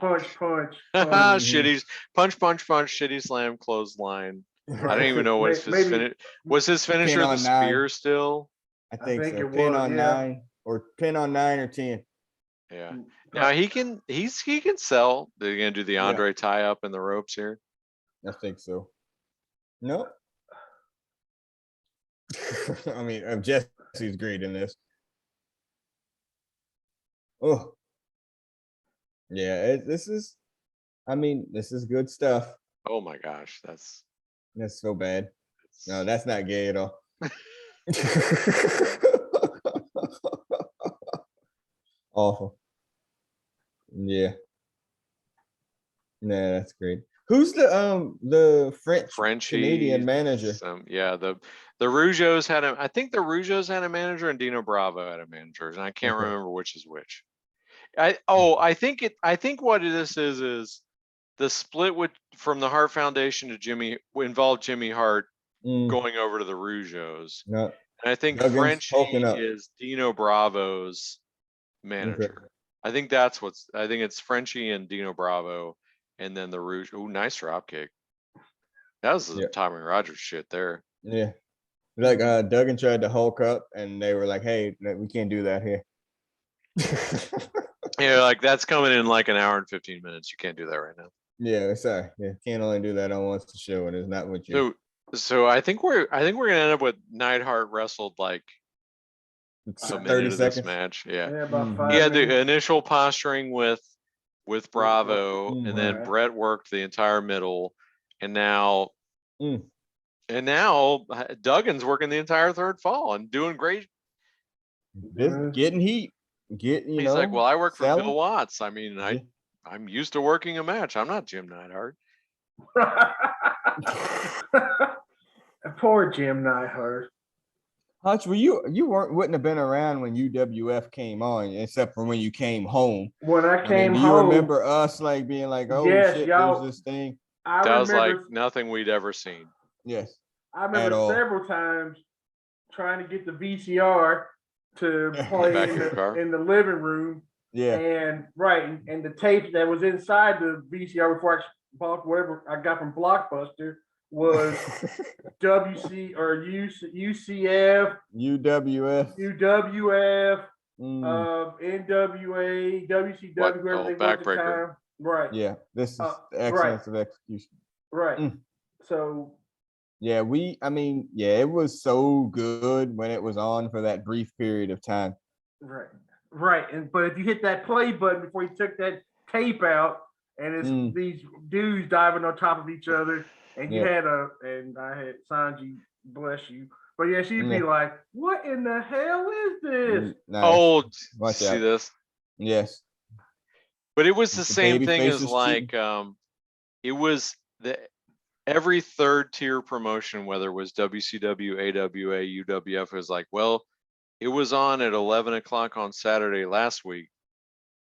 punch, shitty slam, clothesline. I don't even know what his finish was. His finisher the spear still? I think so. Pin on 9 or 10. Yeah. Now he can sell. They're gonna do the Andre tie up in the ropes here. I think so. No. I mean, Jesse's great in this. Oh. Yeah, this is good stuff. Oh my gosh, that's so bad. No, that's not gay at all. Awful. Yeah. Nah, that's great. Who's the French Canadian manager? The Rougeaus had him. I think the Rougeaus had a manager and Dino Bravo had a manager, and I can't remember which is which. I think what this is the split from the Hart Foundation to involved Jimmy Hart going over to the Rougeaus. No. And I think Frenchie is Dino Bravo's manager. I think it's Frenchie and Dino Bravo, and then the Rouge. Oh, nice drop kick. That was the Tommy Rogers shit there. Yeah. Like Duggan tried to Hulk up and they were like, hey, we can't do that here. Yeah, like that's coming in like an hour and 15 minutes. You can't do that right now. Yeah, sorry. Yeah, can't only do that on once a show, and it's not what you. So I think we're gonna end up with Neidhart wrestled like a minute of this match. Yeah. About 5 He had minutes. the initial posturing with Bravo, and then Brett worked the entire middle, and now Duggan's working the entire third fall and doing great. Getting heat. He's like, well, I work for Bill Watts. I mean, I'm used to working a match. I'm not Jim Neidhart. Poor Jim Neidhart. Hutch, wouldn't have been around when UWF came on, except for when you came home. When I came home, do you remember us like being like, "Oh shit, there's this thing"? That was like nothing we'd ever seen. Yes, I remember several times trying to get the VCR to play in the living room. Yeah, and the tape that was inside the VCR before I bought whatever I got from Blockbuster was WC or UCF, UWF, NWA, WCW, whoever they were at the time. Right. Yeah, this is excellence of execution. Right. So. Yeah, it was so good when it was on for that brief period of time. Right. But if you hit that play button before you took that tape out, and it's these dudes diving on top of each other, and you had and I had Sanji, bless you. But yeah, she'd be like, "What in the hell is this?" Nice. Oh, see this? Yes. But it was the same thing as like it was every third tier promotion, whether it was WCW, AWA, UWF, was like, well, it was on at 11 o'clock on Saturday last week,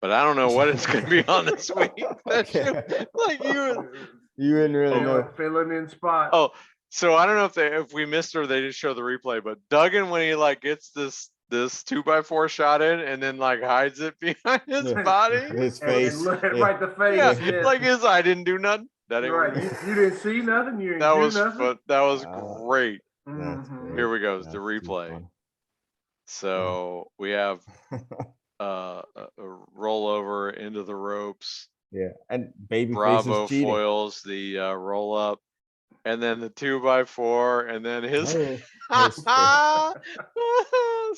but I don't know what it's going to be on this week. Like you didn't really know. Filling in spot. Oh, so I don't know if we missed or they just show the replay, but Duggan, when he like gets this 2x4 shot in and then like hides it behind his body, his face, right, the face. Yeah, like his I didn't do nothing. That ain't right. You didn't see nothing. You didn't do nothing. That was great. Mm-hmm. Here we go. The replay. So we have a rollover into the ropes. Yeah, and baby Bravo foils the roll up, and then the 2x4, and then his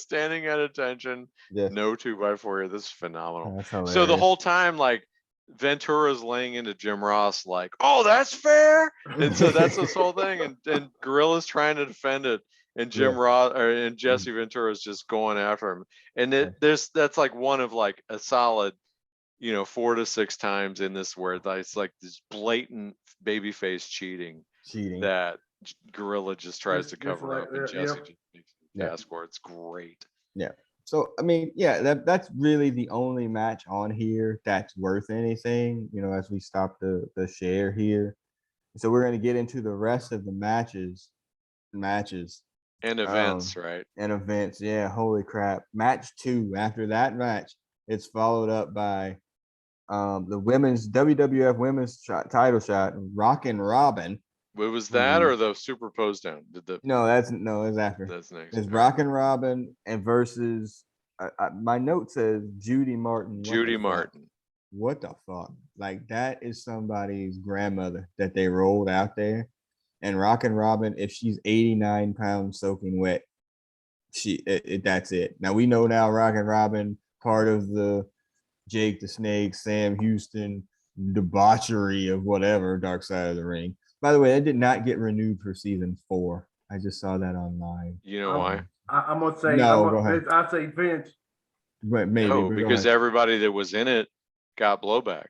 standing at attention. Yes. No 2x4 here. This is phenomenal. So the whole time, like Ventura's laying into Jim Ross, like, "Oh, that's fair," and so that's this whole thing, and Gorilla's trying to defend it. And Jim Ross and Jesse Ventura is just going after him, and that's like one of like a solid, 4 to 6 times in this where it's like this blatant babyface cheating that Gorilla just tries to cover up, and Jesse just makes a pass for it. It's great. Yeah. So that's really the only match on here that's worth anything. As we stop the share here, so we're going to get into the rest of the matches. And events, right? And events, yeah. Holy crap! Match 2. After that match, it's followed up by the women's WWF women's title shot, Rockin' Robin. Was that or the superposed down? No, it's after. That's next. It's Rockin' Robin and versus my note says Judy Martin. Judy Martin. What the fuck? Like, that is somebody's grandmother that they rolled out there. And Rockin' Robin, if she's 89 pounds soaking wet, that's it. Now we know Rockin' Robin, part of the Jake the Snake, Sam Houston debauchery of whatever, Dark Side of the Ring. By the way, it did not get renewed for season 4. I just saw that online. You know why? I'm gonna say go ahead. I say Vince. But maybe no, because everybody that was in it got blowback.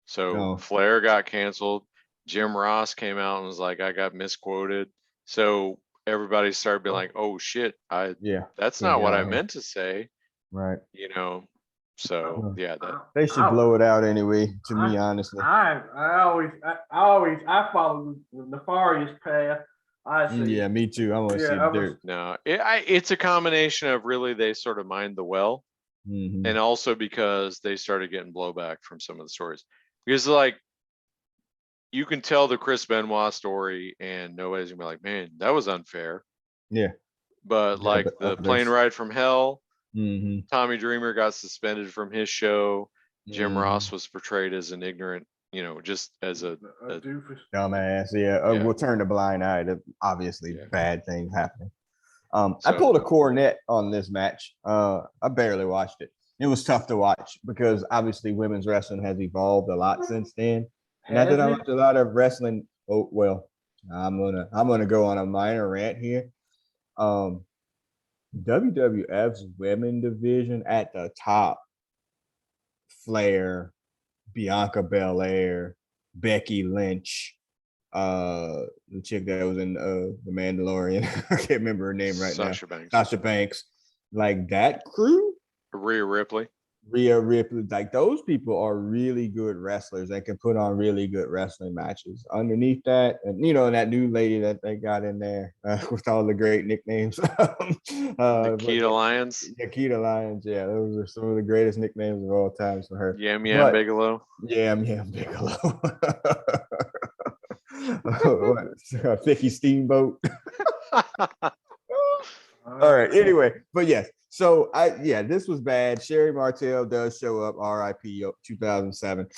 So Flair got canceled. Jim Ross came out and was like, I got misquoted. So everybody started being like, oh shit, that's not what I meant to say. Right. You know. So they should blow it out anyway. To me, honestly, I follow the nefarious path. Yeah, me too. I want to see the dirt. No, it's a combination of really they sort of mind the well, and also because they started getting blowback from some of the stories. Because like you can tell the Chris Benoit story, and nobody's gonna be like, "Man, that was unfair." Yeah. But like the plane ride from hell. Mm-hmm. Tommy Dreamer got suspended from his show. Jim Ross was portrayed as an ignorant, just as a doofus, dumbass. We'll turn a blind eye to obviously bad things happening. I pulled a cornet on this match. I barely watched it. It was tough to watch because obviously women's wrestling has evolved a lot since then. Not that I watched a lot of wrestling. Oh well, I'm gonna go on a minor rant here. WWF's women division at the top: Flair, Bianca Belair, Becky Lynch, the chick that was in The Mandalorian. I can't remember her name right now. Sasha Banks. Like that crew. Rhea Ripley, like those people are really good wrestlers that can put on really good wrestling matches. Underneath that, and that new lady that they got in there with all the great nicknames, Nikita Lyons. Nikita Lyons, yeah, those are some of the greatest nicknames of all times for her. Yam Bigelow. Yam Bigelow. Vicky Steamboat. All right. Anyway, but yes. So this was bad. Sherry Martel does show up. R.I.P. 2007.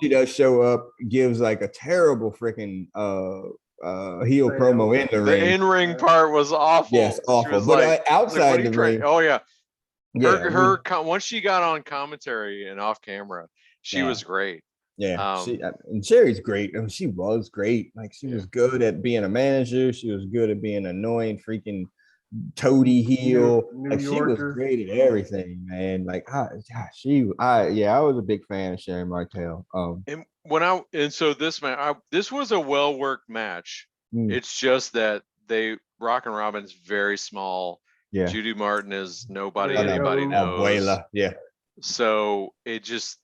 She does show up. Gives like a terrible freaking heel promo in the ring. The in-ring part was awful. Yes, awful. But outside the ring, oh yeah. Her once she got on commentary and off camera, she was great. Yeah, and Sherry's great. I mean, she was great. Like she was good at being a manager. She was good at being annoying, freaking toady heel. Like she was great at everything, man. Like I was a big fan of Sherry Martel. So this was a well-worked match. It's just that Rockin' Robin's very small. Yeah. Judy Martin is nobody anybody knows. Abuela. Yeah. So it just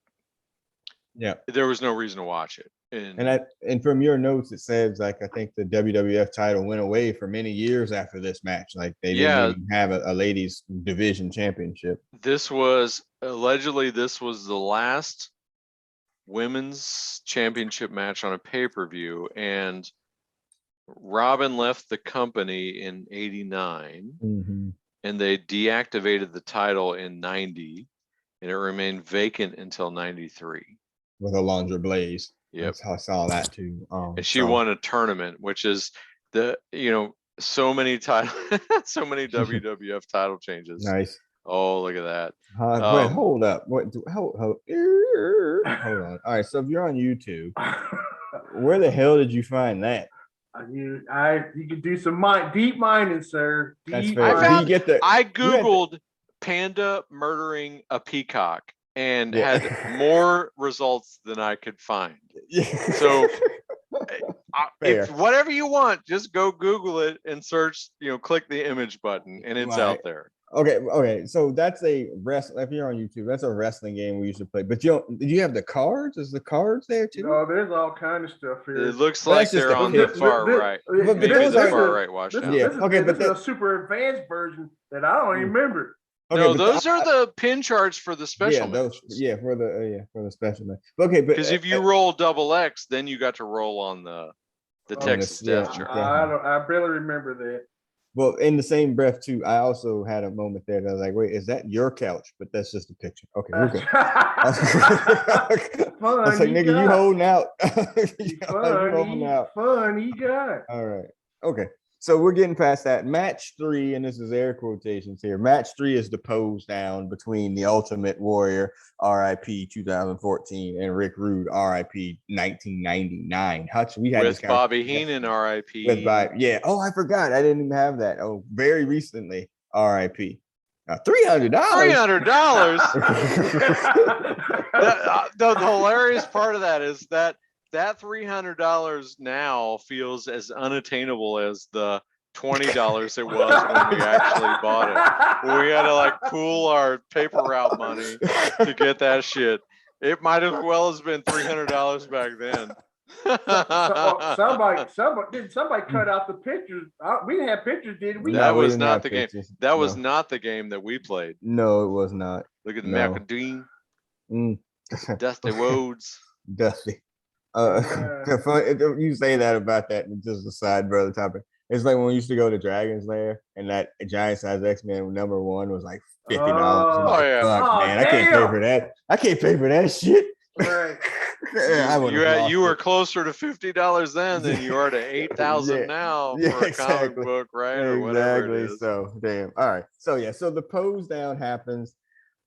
there was no reason to watch it. And from your notes, it says like I think the WWF title went away for many years after this match. Like they didn't even have a ladies division championship. This was allegedly the last women's championship match on a pay-per-view, and Robin left the company in '89, and they deactivated the title in '90, and it remained vacant until '93 with Alundra Blaze. Yep, I saw that too. And she won a tournament, which is so many WWF title changes. Nice. Oh, look at that. Wait, hold up. Hold on. All right, so if you're on YouTube, where the hell did you find that? You can do some deep mining, sir. That's fair. I googled panda murdering a peacock and had more results than I could find. So if whatever you want, just go Google it and search, click the image button and it's out there. Okay. So that's a wrestling. If you're on YouTube, that's a wrestling game we used to play. But you don't. Did you have the cards? Is the cards there too? No, there's all kind of stuff here. It looks Well, like that's just they're a on the picture. far right. But Maybe those the are- far right washed This, out. Yeah, this, okay, this but is a super advanced version that I don't even remember. Okay, No, but those are the pin charts for the special matches. for the special match. Okay, but Because if you roll double X, then you got to roll on the Texas Death chart. I barely remember that. Well, in the same breath too, I also had a moment there that I was like, wait, is that your couch? But that's just a picture. Okay, we're good. I was like, nigga, you holding out. Funny guy. All right. Okay. So we're getting past that. Match 3, and this is air quotations here. Match 3 is the pose down between the Ultimate Warrior, RIP 2014, and Rick Rude, RIP 1999. Hutch, we had with this Bobby Heenan, RIP. With Bobby, yeah. Oh, I forgot. I didn't even have that. Oh, very recently, RIP. $300. $300. The hilarious part of that is that $300 now feels as unattainable as the $20 it was when we actually bought it. We had to like pool our paper route money to get that shit. It might as well have been $300 back then. Somebody cut out the pictures. We didn't have pictures, did we? That No, we was didn't not have the game. pictures. That was No. not the game that we played. No, it was not. Look at the No. McAdeen, Mm. Dusty Rhodes. Dusty. You say that about that, just a side brother topic. It's like when we used to go to Dragon's Lair and that giant size X-Men #1 was like $50. Oh, yeah. Fuck, man, I can't pay for that. I can't pay for that shit. Right. You were closer to $50 then than you are to 8,000 now for a comic book, right? Or whatever it is. So damn. All right. So yeah. So the pose down happens.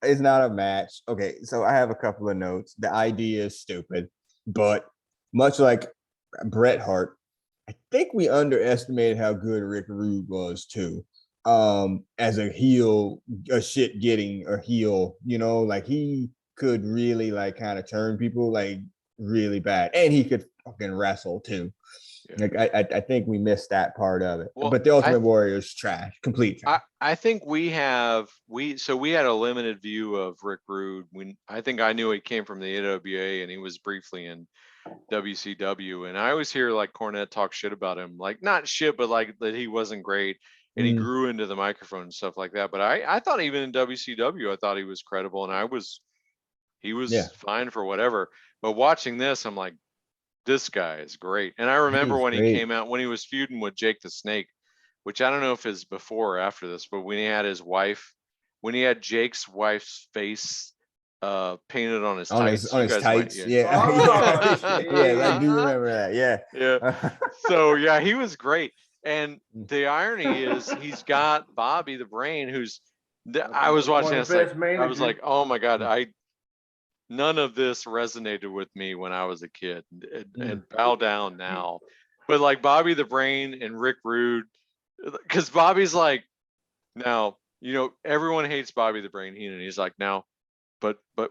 It's not a match. Okay. So I have a couple of notes. The idea is stupid, but much like Bret Hart, I think we underestimated how good Rick Rude was too. As a heel, a shit getting a heel, like he could really like kind of turn people like really bad, and he could fucking wrestle too. Yeah. Like I think we missed that part of it. Well, but the Ultimate Warrior's trash, complete trash. I think we had a limited view of Rick Rude. I think I knew he came from the AWA and he was briefly in WCW, and I always hear like Cornette talk shit about him, like not shit, but like that he wasn't great and he grew into the microphone and stuff like that. But I thought even in WCW, I thought he was credible, and he was fine for whatever. But watching this, I'm like, this guy is great. And I remember when he came out, when he was feuding with Jake the Snake, which I don't know if it's before or after this, but when he had Jake's wife's face painted on his tights. On his tights. Yeah. I do remember that. Yeah. So yeah, he was great. And the irony is he's got Bobby the Brain, who's I was watching this, I was like, oh my God, none of this resonated with me when I was a kid, and bow down now. But like Bobby the Brain and Rick Rude, because Bobby's like, now, everyone hates Bobby the Brain Heenan. He's like, now, but I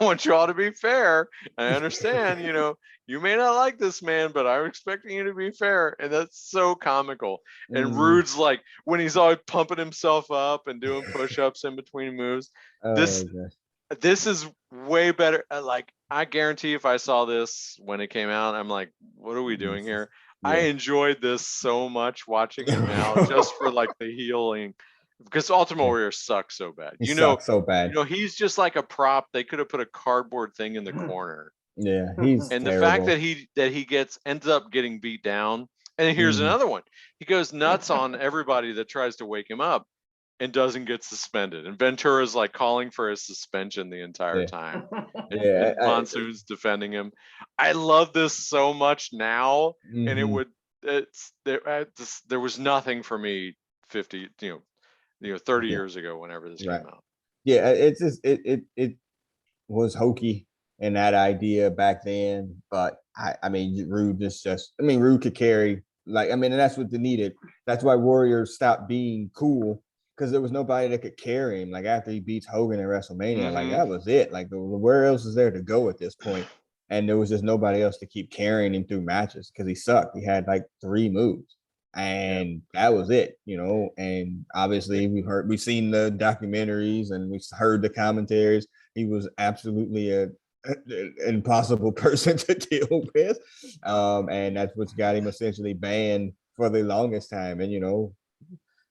want you all to be fair. I understand, you may not like this man, but I'm expecting you to be fair. And that's so comical. And Rude's like, when he's always pumping himself up and doing push-ups in between moves, this is way better. Like, I guarantee if I saw this when it came out, I'm like, what are we doing here? Yeah. I enjoyed this so much watching it now, just for like the healing, because Ultimate Warrior sucks so bad. He sucks so bad. He's just like a prop. They could have put a cardboard thing in the corner. Yeah, he's and terrible. The fact that he ends up getting beat down. And here's another one. He goes nuts on everybody that tries to wake him up and doesn't get suspended. And Ventura's like calling for his suspension the entire time. And Monsoon's defending him. I love this so much now. And there was nothing for me 30 years ago, whenever this came out. Yeah, it's just it was hokey in that idea back then. But I mean, Rude Rude could carry, and that's what they needed. That's why Warriors stopped being cool, because there was nobody that could carry him. Like after he beats Hogan in WrestleMania, like that was it. Like where else is there to go at this point? And there was just nobody else to keep carrying him through matches because he sucked. He had like 3 moves. and that was it, and obviously we've seen the documentaries and we've heard the commentaries. He was absolutely an impossible person to deal with, and that's what's got him essentially banned for the longest time. And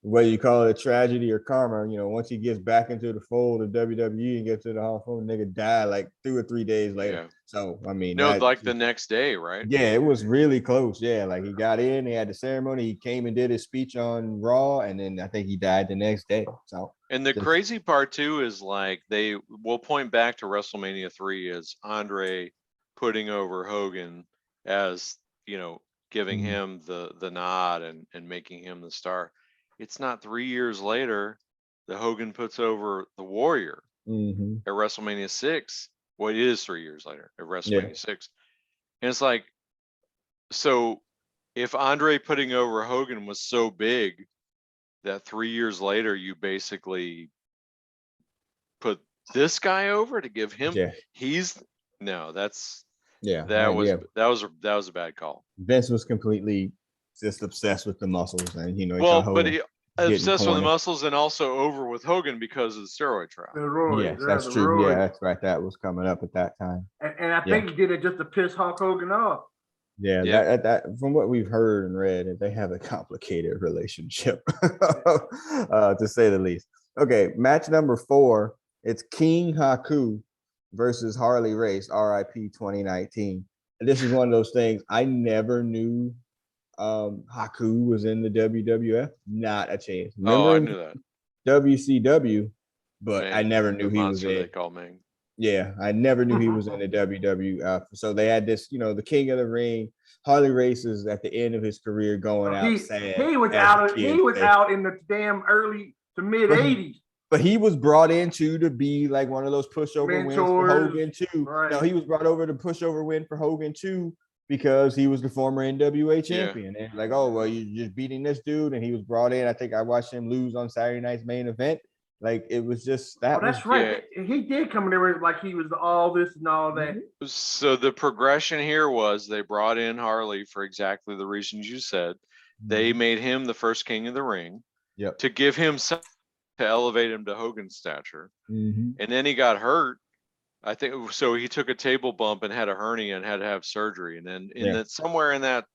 whether you call it a tragedy or karma, once he gets back into the fold of WWE and gets to the Hall of Fame, nigga died like 2 or 3 days later. Yeah. So I mean, like the next day, right? Yeah, it was really close. Yeah, like he got in, he had the ceremony, he came and did his speech on Raw, and then I think he died the next day. So, and the crazy part too is like they will point back to WrestleMania 3 as Andre putting over Hogan as giving him the nod and making him the star. It's not 3 years later that Hogan puts over the Warrior at WrestleMania 6. Well, it is 3 years later at WrestleMania 6. And it's like, so if Andre putting over Hogan was so big that 3 years later you basically put this guy over to give him, that was a bad call. Vince was completely just obsessed with the muscles, and he obsessed with the muscles and also over with Hogan because of the steroid trial. Yes, that's true. Yeah, that's right. That was coming up at that time. And I think he did it just to piss Hulk Hogan off. Yeah, that from what we've heard and read, they have a complicated relationship, to say the least. Okay, match number 4. It's King Haku versus Harley Race, RIP 2019. And this is one of those things I never knew Haku was in the WWF. Not a chance. Remember, I knew that. WCW, but I never knew he was in. They call Ming. Yeah, I never knew he was in the WWF. So they had this, the King of the Ring. Harley Race is at the end of his career going out sad. He was out in the damn early to mid 80s. But he was brought in to be like one of those pushover wins for Hogan too. Right. No, he was brought over to pushover win for Hogan too because he was the former NWA champion. And like, oh, well, you're just beating this dude. And he was brought in. I think I watched him lose on Saturday night's main event. Like, it was just that. Oh, that's right. Yeah. He did come in there like he was all this and all that. So the progression here was they brought in Harley for exactly the reasons you said. They made him the first King of the Ring to give him some, to elevate him to Hogan's stature. And then he got hurt. I think so. He took a table bump and had a hernia and had to have surgery. And then somewhere in that,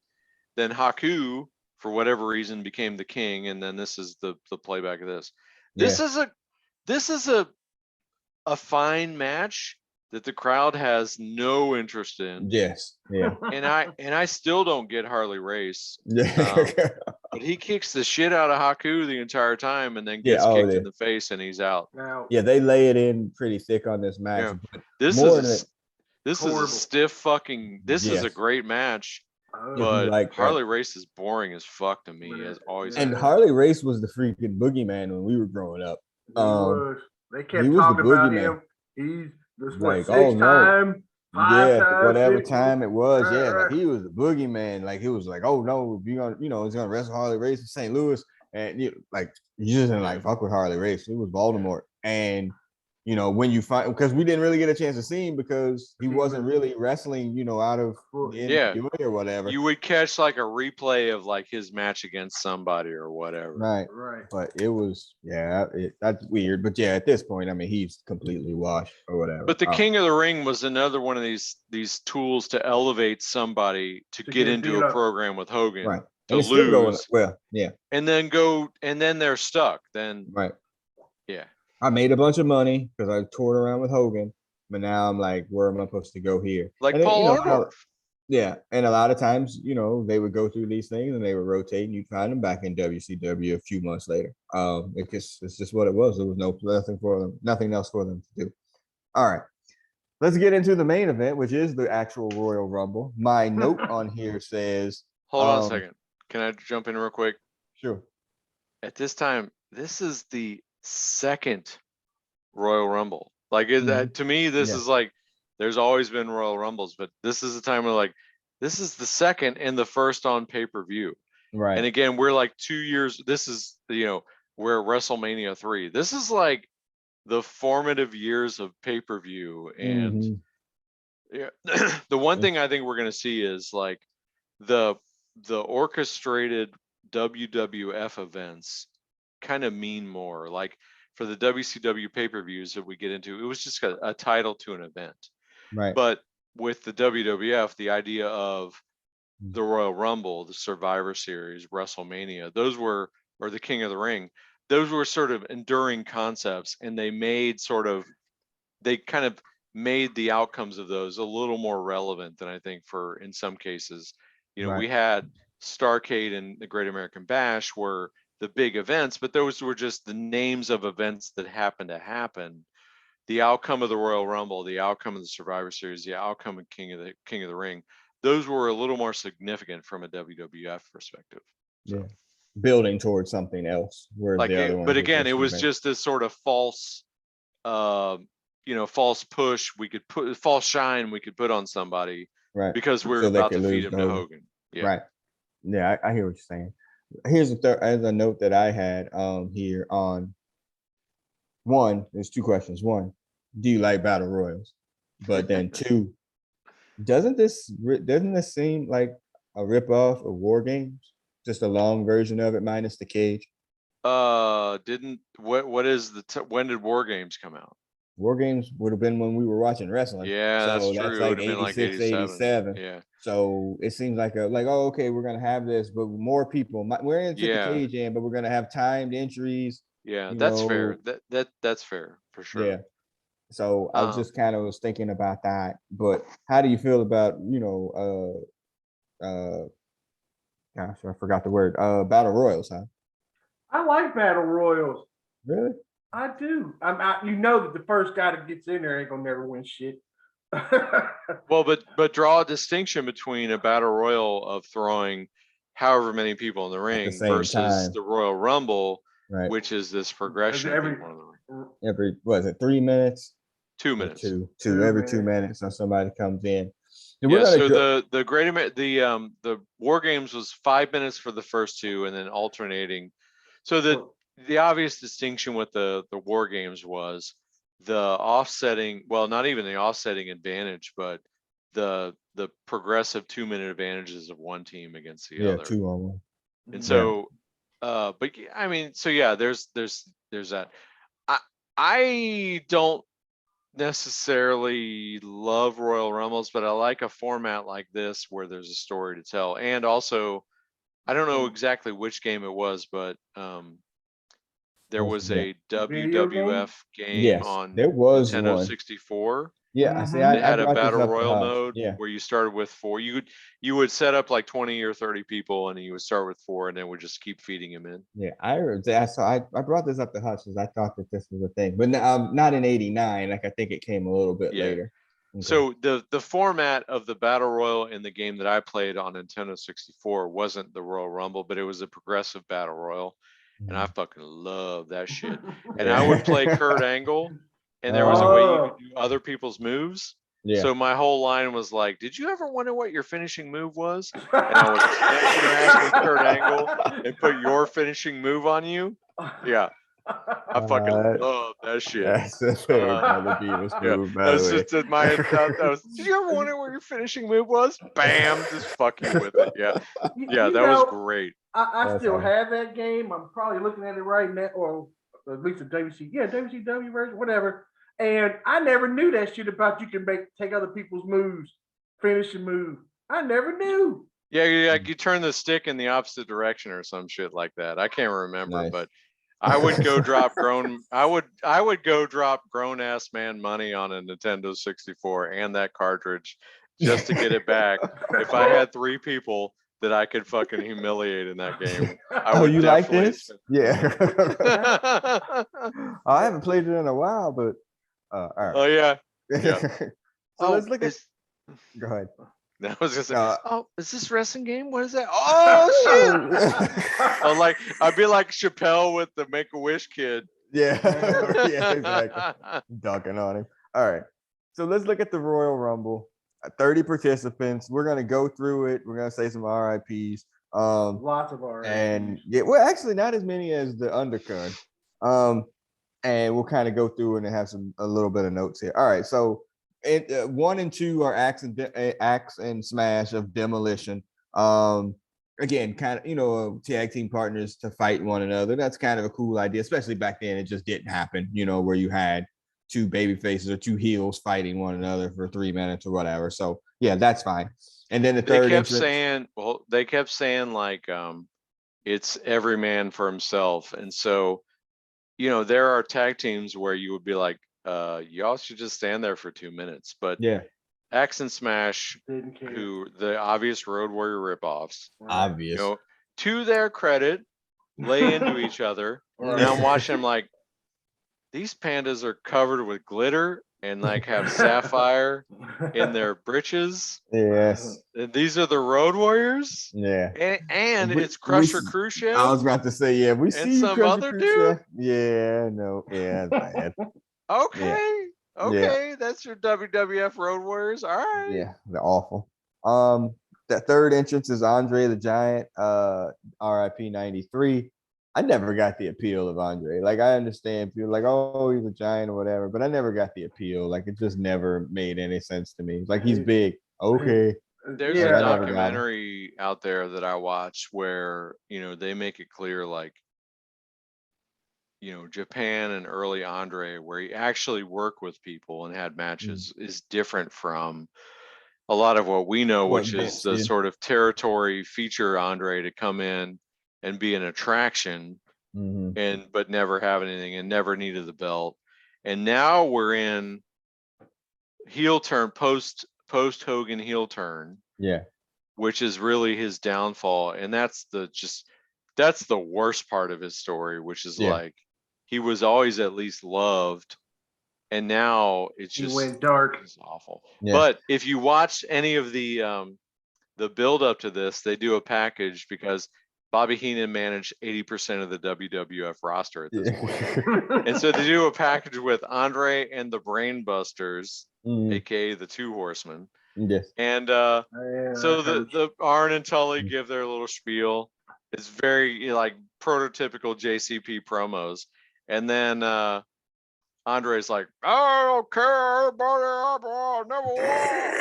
then Haku, for whatever reason, became the king. And then this is the playback of this. This is a fine match that the crowd has no interest in. Yes. Yeah. And I still don't get Harley Race. But he kicks the shit out of Haku the entire time and then gets kicked in the face and he's out. Yeah, they lay it in pretty thick on this match. Yeah. This is a stiff fucking. This is a great match. But like Harley Race is boring as fuck to me, as always. And Harley Race was the freaking boogeyman when we were growing up. They kept talking about him. He's like, time, whatever time it was. Like he was the boogeyman. Like he was like, oh no, he's gonna wrestle Harley Race in St. Louis, and you just didn't like fuck with Harley Race. It was Baltimore, and when you find, because we didn't really get a chance to see him because he wasn't really wrestling, out of NWA or whatever. You would catch like a replay of like his match against somebody or whatever. Right. But it was, that's weird. But at this point, I mean, he's completely washed or whatever. But the King of the Ring was another one of these tools to elevate somebody to get into a program with Hogan. Right. To lose. And then they're stuck. Then. Right. Yeah. I made a bunch of money because I toured around with Hogan, but now I'm like, where am I supposed to go here? Like Paul Orndorff. And a lot of times, they would go through these things and they would rotate, and you'd find them back in WCW a few months later. It's just what it was. There was nothing else for them to do. All right, let's get into the main event, which is the actual Royal Rumble. My note on here says, hold on a second. Can I jump in real quick? Sure. At this time, this is the second Royal Rumble. Like that to me, this is like, there's always been Royal Rumbles, but this is the time where like this is the second and the first on pay-per-view. Right. And again, we're like 2 years. This is we're WrestleMania 3. This is like the formative years of pay-per-view. And the one thing I think we're gonna see is like the orchestrated WWF events kind of mean more. Like for the WCW pay-per-views that we get into, it was just a title to an event. Right. But with the WWF, the idea of the Royal Rumble, the Survivor Series, WrestleMania, or the King of the Ring, those were sort of enduring concepts, and they kind of made the outcomes of those a little more relevant than I think in some cases. We had Starrcade and the Great American Bash were the big events, but those were just the names of events that happened to happen. The outcome of the Royal Rumble, the outcome of the Survivor Series, the outcome of King of the Ring, those were a little more significant from a WWF perspective. So. Yeah, building towards something else. But again, it was just this sort of false, false push false shine we could put on somebody, right? Because we're about to feed him to Hogan. Yeah. Right. Yeah, I hear what you're saying. Here's a note that I had here on one. There's two questions. One, do you like battle royals? But then two, doesn't this seem like a ripoff of War Games? Just a long version of it minus the cage. When did War Games come out? War Games would have been when we were watching wrestling. Yeah, so that's true. Like 86, 87. Yeah. So it seems like oh, okay, we're gonna have this, but more people. We're gonna take the cage in, but we're gonna have timed entries. Yeah, that's fair. That's fair for sure. Yeah. So I just kind of was thinking about that. But how do you feel about gosh, I forgot the word. Battle royals, huh? I like battle royals. Really? I do. That the first guy that gets in there ain't gonna never win shit. Well, but draw a distinction between a battle royal of throwing however many people in the ring versus the Royal Rumble, which is this progression. Every was it 3 minutes? 2 minutes. Two every 2 minutes, so somebody comes in. Yeah, so the War Games was 5 minutes for the first two, and then alternating. So the obvious distinction with the War Games was the offsetting, well, not even the offsetting advantage, but the progressive 2 minute advantages of one team against the other. 2-on-1. And so, but I mean, so yeah, there's that. I don't necessarily love Royal Rumbles, but I like a format like this where there's a story to tell. And also, I don't know exactly which game it was, but there was a WWF game on there was Nintendo one. 64. Yeah, I see. It had a battle royal mode where you started with 4. You would set up like 20 or 30 people, and you would start with 4, and then would just keep feeding them in. Yeah, I brought this up to Hutch because I thought that this was a thing, but not in '89. Like I think it came a little bit later. Okay. So the format of the battle royal in the game that I played on Nintendo 64 wasn't the Royal Rumble, but it was a progressive battle royal, and I fucking love that shit. And I would play Kurt Angle. And there was a way you could do other people's moves. Yeah. So my whole line was like, "Did you ever wonder what your finishing move was?" And I would interact with Kurt Angle and put your finishing move on you. Yeah, I fucking love that shit. That's a favorite move, by the way. Just my. Did you ever wonder what your finishing move was? Bam! Just fuck you with it. Yeah, yeah, that was great. I still have that game. I'm probably looking at it right now, or at least the WCW version, whatever. And I never knew that shit about you can take other people's moves, finish a move. I never knew. Yeah, you turn the stick in the opposite direction or some shit like that. I can't remember, but I would go drop I would go drop grown ass man money on a Nintendo 64 and that cartridge just to get it back. If I had 3 people that I could fucking humiliate in that game. You like this? Yeah. I haven't played it in a while, but all right. Oh yeah. So let's look at. Go ahead. I was just saying, is this wrestling game? What is that? Oh shit! I'd be like Chappelle with the Make-A-Wish kid. Yeah, yeah, exactly. Dunking on him. All right. So let's look at the Royal Rumble. 30 participants. We're gonna go through it. We're gonna say some RIPs. Lots of RIPs. And well, actually, not as many as the undercard. And we'll kind of go through and have a little bit of notes here. All right. So 1 and 2 are Axe and Smash of Demolition. again, kind of, tag team partners to fight one another. That's kind of a cool idea, especially back then. It just didn't happen, where you had two baby faces or two heels fighting one another for 3 minutes or whatever. So yeah, that's fine. And then the third they kept saying like, it's every man for himself. And so, there are tag teams where you would be like, y'all should just stand there for 2 minutes. But yeah, X and Smash, Didn't care. who the obvious Road Warrior ripoffs, obvious. To their credit, lay into each other. And I'm watching them like, these pandas are covered with glitter and like have sapphire in their britches. Yes. These are the Road Warriors. Yeah. And it's Crusher Khrushchev. I was about to say, yeah, we see you, some other dude. Yeah, no, yeah, bad. Okay. Yeah. Okay, that's your WWF Road Warriors. All right. Yeah, they're awful. That third entrance is Andre the Giant, RIP 93. I never got the appeal of Andre. Like, I understand people like, oh, he's a giant or whatever, but I never got the appeal. Like, it just never made any sense to me. Like, he's big. Okay. There's a documentary out there that I watch where, they make it clear, like, Japan and early Andre, where he actually worked with people and had matches, is different from a lot of what we know, which is the sort of territory feature Andre to come in and be an attraction, but never have anything and never needed the belt. And now we're in heel turn, post Hogan heel turn, which is really his downfall. And that's the worst part of his story, which is like, he was always at least loved, and now it's just, he went dark. It's awful. But if you watch any of the build up to this, they do a package because Bobby Heenan managed 80% of the WWF roster at this point. And so they do a package with Andre and the Brainbusters, aka the Two Horsemen. Yes. And so the Arn and Tully give their little spiel. It's very like prototypical JCP promos. And then Andre's like, I don't care, everybody, never won.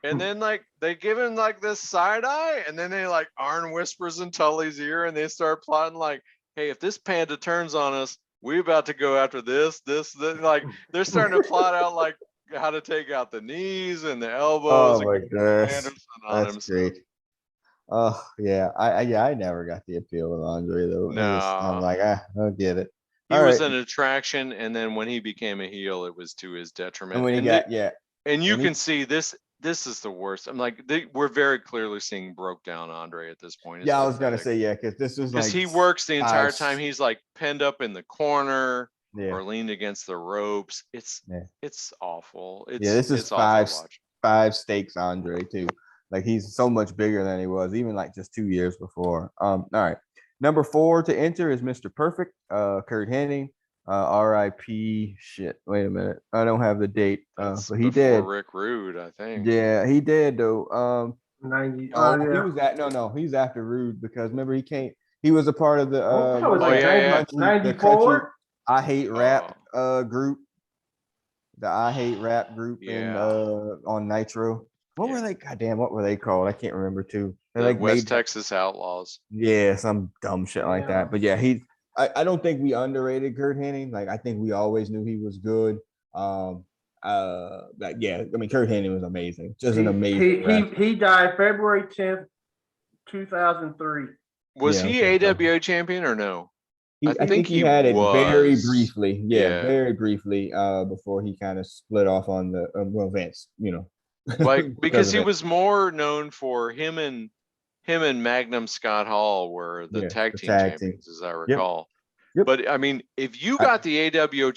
And then like they give him like this side eye, and then they like Arn whispers in Tully's ear, and they start plotting like, hey, if this panda turns on us, we about to go after this. Like they're starting to plot out like how to take out the knees and the elbows. Oh my gosh, that's great. Oh yeah, I never got the appeal of Andre though. No, I'm like, I'll get it. He was an attraction, and then when he became a heel, it was to his detriment. And when and you can see this is the worst. I'm like, we're very clearly seeing broke down Andre at this point. I was gonna say because this was like, he works the entire time. He's like pinned up in the corner or leaned against the ropes. It's awful. This is five stakes Andre too. Like, he's so much bigger than he was even like just 2 years before. All right. Number 4 to enter is Mr. Perfect, Kurt Hennig, RIP. Shit, wait a minute, I don't have the date. But he did. Rick Rude, I think. Yeah, he did though. 90. He was he's after Rude, because remember he was a part of the 94. I Hate Rap group. The I Hate Rap group in on Nitro. What were they? Goddamn, what were they called? I can't remember too. They're like West Texas Outlaws. Yeah, some dumb shit like that. But yeah, I don't think we underrated Kurt Hennig. Like, I think we always knew he was good. But yeah, I mean, Kurt Hennig was amazing. Just an amazing. He died February 10th, 2003. Was he AWA champion or no? I think he had it very briefly. Yeah, very briefly before he kind of split off on the Vince, like, because he was more known for him and Magnum Scott Hall were the tag team champions, as I recall. Yep. But I mean, if you got the AWA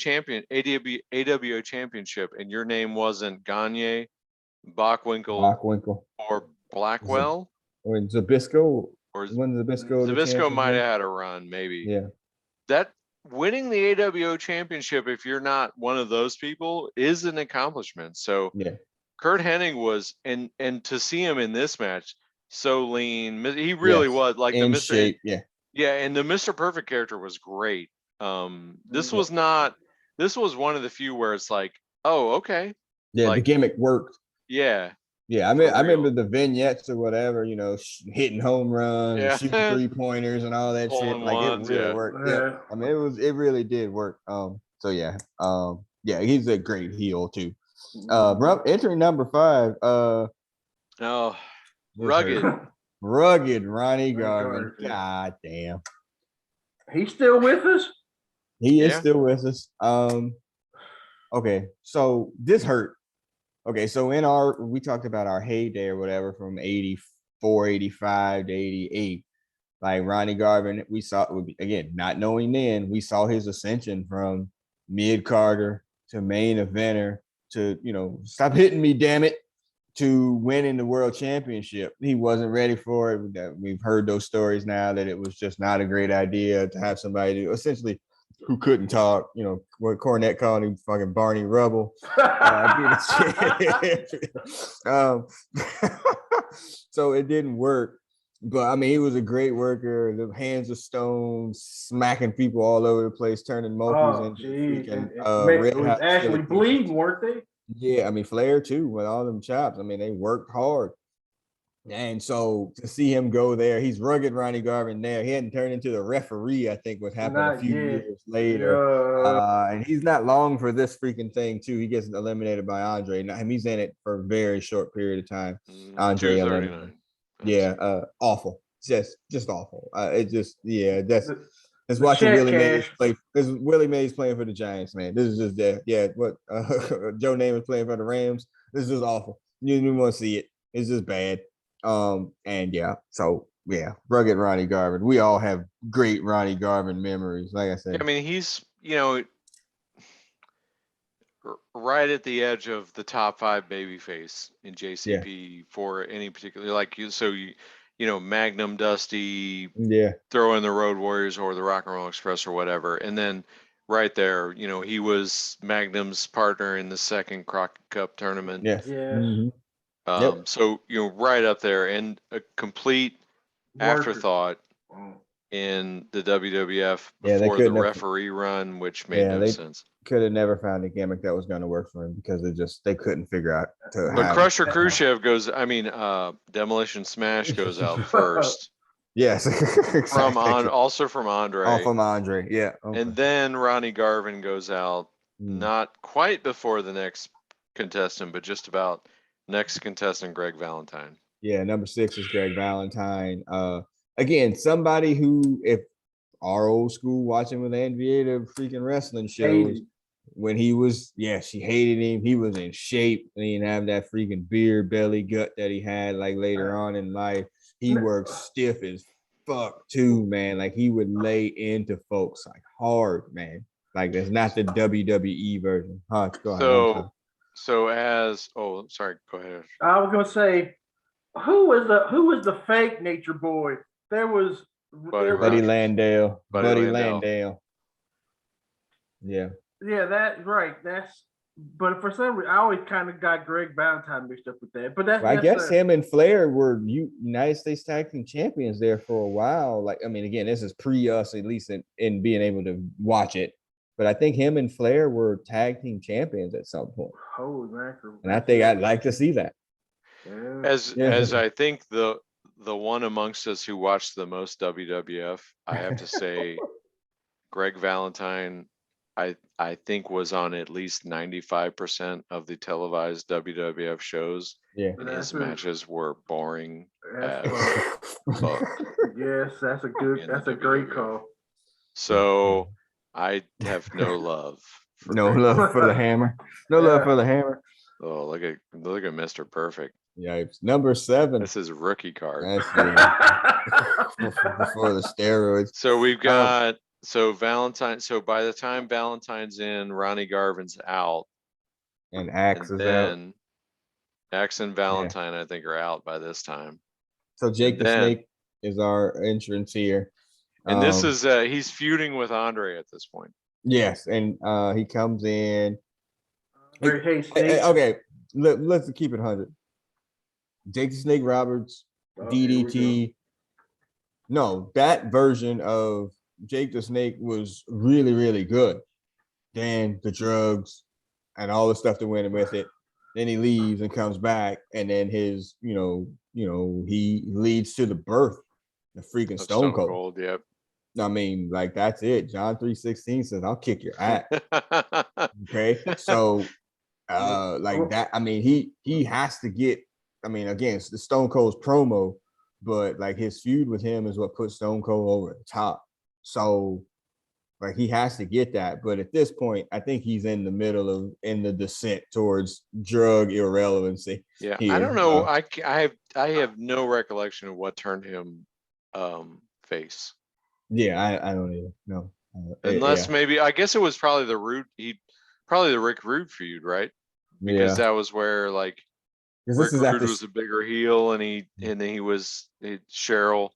championship and your name wasn't Gagne, Bockwinkel, or Blackwell, or Zbyszko, Zbyszko might have had a run, maybe. Yeah. That winning the AWA championship, if you're not one of those people, is an accomplishment. So Kurt Hennig was, and to see him in this match, so lean, he really was like in the Mr. shape, and the Mr. Perfect character was great. This was one of the few where it's like, oh, okay, like, the gimmick worked. Yeah, Yeah, I remember the vignettes or whatever, hitting home runs, Yeah. shooting 3-pointers and all that Hole shit. in Like it ones, really yeah. worked. Yeah. I mean, it really did work. So yeah. Yeah, he's a great heel too. Entering number 5, Oh, rugged. rugged Ronnie Garvin. God damn. He's still with us? He is still with us. Okay, so this hurt. Okay, so we talked about our heyday or whatever from 84, 85 to 88. Like Ronnie Garvin, we saw, again, not knowing then, we saw his ascension from mid-carder to main eventer to, stop hitting me, damn it, to winning the world championship. He wasn't ready for it. We've heard those stories now that it was just not a great idea to have somebody essentially who couldn't talk, what Cornette called him, fucking Barney Rubble. So it didn't work. But I mean, he was a great worker. The hands of stone, smacking people all over the place, turning monkeys into it was actually bleeding, weren't they? Yeah, I mean, Flair too, with all them chops. I mean, they worked hard. And so to see him go there, he's rugged Ronnie Garvin there. He hadn't turned into the referee, I think, what happened a few years later. And he's not long for this freaking thing, too. He gets eliminated by Andre. Now, he's in it for a very short period of time. Andre eliminated. Yeah, awful. Just awful. Let's watch Willie Mays play. This is Willie Mays playing for the Giants, man. This is just what Joe Namath playing for the Rams. This is awful. You didn't want to see it. It's just bad. Rugged Ronnie Garvin. We all have great Ronnie Garvin memories. Like I said, I mean, he's right at the edge of the top 5 babyface in JCP for any particular, like Magnum, Dusty, throw in the Road Warriors or the Rock and Roll Express or whatever, and then right there, he was Magnum's partner in the second Crockett Cup tournament. Yes. Mm-hmm. So right up there, and a complete afterthought in the WWF before the referee run, which made no sense. Could have never found a gimmick that was going to work for him because they couldn't figure out to. But Crusher Khrushchev goes. I mean, Demolition Smash goes out first. Yes, from Andre. From Andre, yeah. Okay. And then Ronnie Garvin goes out, not quite before the next contestant, but just about. Next contestant, Greg Valentine. Yeah, number 6 is Greg Valentine. Again, somebody who, if our old school watching with NBA, the freaking wrestling shows, when he was, she hated him. He was in shape. He didn't have that freaking beard belly gut that he had like later on in life. He worked stiff as fuck too, man. Like he would lay into folks like hard, man. Like that's not the WWE version. Go ahead. Sorry, go ahead. I was gonna say, who was the fake Nature Boy? There was Buddy Landale. Buddy Landale. Yeah. Yeah, that's right. But for some reason, I always kind of got Greg Valentine mixed up with that. But I guess him and Flair were United States Tag Team Champions there for a while. Like, I mean, again, this is pre us, at least in being able to watch it. But I think him and Flair were tag team champions at some point. Holy mackerel! And I think I'd like to see that. As I think the one amongst us who watched the most WWF, I have to say, Greg Valentine, I think was on at least 95% of the televised WWF shows. Yeah, and his matches were boring. Yes, that's a great call. So. I have no love. Love for the Hammer. Love for the Hammer. Oh, look at Mr. Perfect. Yeah, it's number 7. This is rookie card. Before the steroids. So we've got Valentine. So by the time Valentine's in, Ronnie Garvin's out, and Axe is out. Axe and Valentine, I think, are out by this time. So Jake the Snake is our entrance here. And this is he's feuding with Andre at this point. Yes, and he comes in. Okay, let's keep it 100. Jake the Snake Roberts, DDT. No, that version of Jake the Snake was really, really good. Then the drugs and all the stuff that went with it. Then he leaves and comes back, and then his, he leads to the birth, the freaking Stone Cold. Yep. I mean, like that's it. John 3:16 says, "I'll kick your ass." Okay, so like that. I mean, he has to get. I mean, again, it's the Stone Cold's promo, but like his feud with him is what put Stone Cold over the top. So like he has to get that. But at this point, I think he's in the middle of in the descent towards drug irrelevancy. Yeah, here. I don't know. I have no recollection of what turned him face. Yeah, I don't even know. Unless maybe I guess it was probably the Rick Rude feud, right? Because that was where like Rick Rude was a bigger heel, and he was Cheryl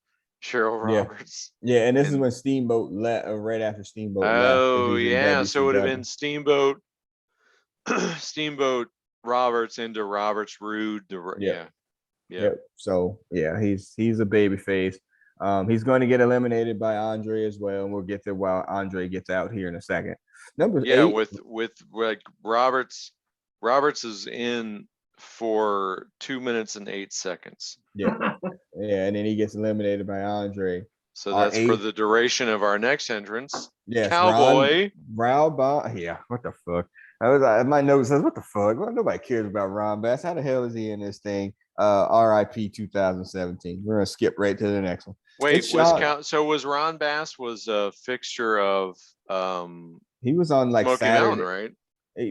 Roberts. Yeah, and this is when Steamboat left, right after Steamboat left. Oh yeah, so it would have been Steamboat Roberts into Roberts Rude. Yeah. So yeah, he's a baby face. He's going to get eliminated by Andre as well, and we'll get there while Andre gets out here in a second. Number 8. with like Roberts is in for 2 minutes and 8 seconds. Yeah, and then he gets eliminated by Andre. So that's for the duration of our next entrance. Yes, Cowboy. Yeah, what the fuck? My note says, what the fuck? Well, nobody cares about Ron Bass. How the hell is he in this thing? RIP 2017. We're gonna skip right to the next one. Wait, was Ron Bass was a fixture of he was on like Smoky Saturday, Mountain, right?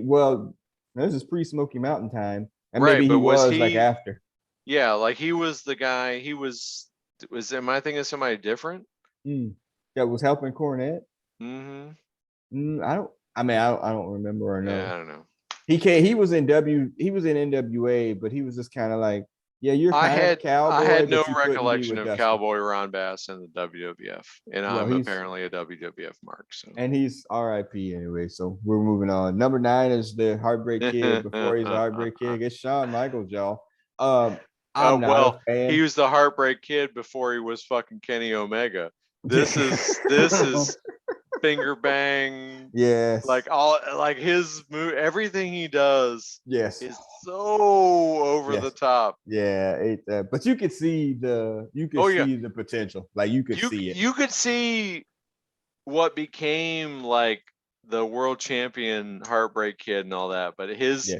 Well, this is pre-Smoky Mountain time. And right, maybe he was like after. Yeah, like he was the guy. He was am I thinking of somebody different? That was helping Cornette. I don't remember or know. Yeah, I don't know. He was in NWA, but he was just kind of like, yeah, you're kind of Cowboy. I had no recollection of Cowboy Ron Bass in the WWF, and I'm apparently a WWF mark. So, and he's RIP anyway. So we're moving on. Number 9 is the Heartbreak Kid. Before he's a Heartbreak Kid, it's Shawn Michaels, y'all. I'm not a fan. He was the Heartbreak Kid before he was fucking Kenny Omega. This is finger bang. Yes. Like his move, everything he does. Yes. Is so over the top. Yeah. But you could see the potential. Like you could see it. You could see what became like the world champion Heartbreak Kid and all that. But his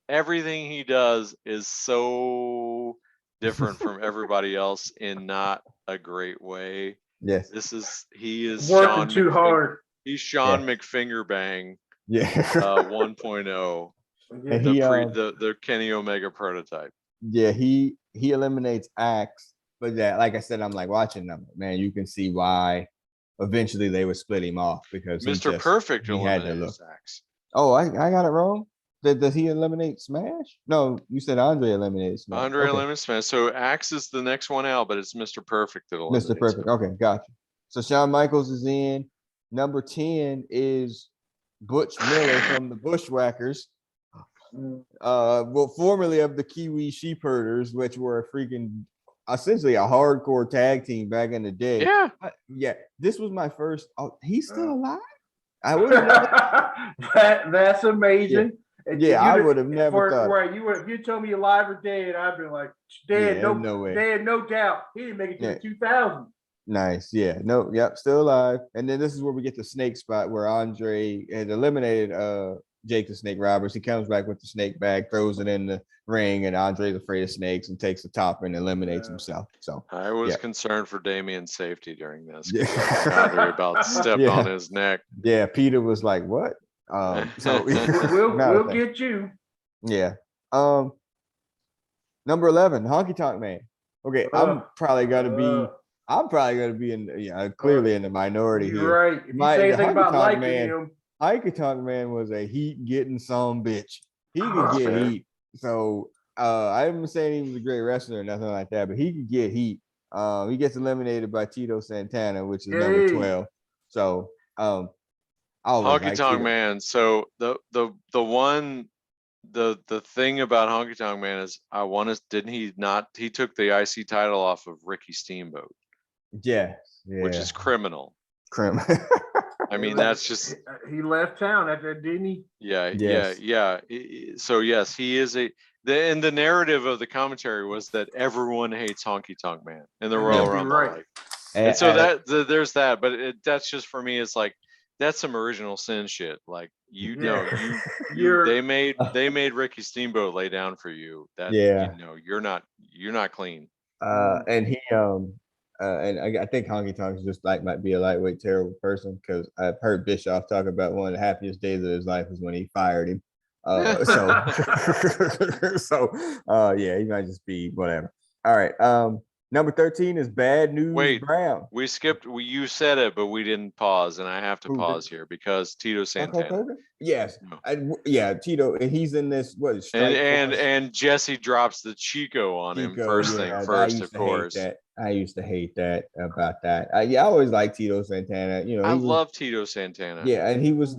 everything he does is so different from everybody else in not a great way. Yes. He is working too hard. He's Sean McFingerbang. Yeah. 1.0. And the Kenny Omega prototype. Yeah, he eliminates Axe, but like I said, I'm like watching them. Man, you can see why eventually they would split him off because Mr. Perfect eliminates Axe. Oh, I got it wrong. Does he eliminate Smash? No, you said Andre eliminated Smash. Andre eliminates Smash. So Axe is the next one out, but it's Mr. Perfect that eliminates Mr. Perfect. Okay, gotcha. So Shawn Michaels is in. Number 10 is Butch Miller from the Bushwhackers. Formerly of the Kiwi Sheep Herders, which were essentially a hardcore tag team back in the day. Yeah. This was my first. Oh, he's still alive. I would have. That's amazing. Yeah, I would have never thought. Right, if you told me alive or dead, I'd been like, dead, no way. Dead, no doubt. He didn't make it to the 2000s. Nice, yeah, no, yep, still alive. And then this is where we get the snake spot where Andre had eliminated Jake the Snake Roberts. He comes back with the snake bag, throws it in the ring, and Andre's afraid of snakes and takes the top and eliminates himself. So I was concerned for Damien's safety during this. Andre about stepped on his neck. Yeah, Peter was like, "What?" So we'll get you. Yeah. Number 11, Honky Tonk Man. Okay, I'm probably gonna be in clearly in the minority here. Right. If you say anything about liking him. Honky Tonk Man was a heat getting some bitch. He could get heat. So I haven't saying he was a great wrestler or nothing like that, but he could get heat. He gets eliminated by Tito Santana, which is number 12. So Honky Tonk Man. So the thing about Honky Tonk Man is he took the IC title off of Ricky Steamboat. Yeah. Which is criminal. I mean, that's just he left town after, didn't he? Yeah. So yes, he is and the narrative of the commentary was that everyone hates Honky Tonk Man in the Royal Rumble. Right. And so there's that, but that's just for me. It's like that's some original sin shit. Like they made Ricky Steamboat lay down for you. That you're not clean. And he and I think Honky Tonk is just might be a lightweight terrible person, because I've heard Bischoff talk about one of the happiest days of his life was when he fired him. So yeah, he might just be whatever. All right. Number 13 is Bad News Brown. We skipped. You said it, but we didn't pause, and I have to pause here because Tito Santana. Yes, Tito, and he's in this. What? And Jesse drops the Chico on him first, of course. I used to hate that about that. I always liked Tito Santana. I love Tito Santana. Yeah, and he was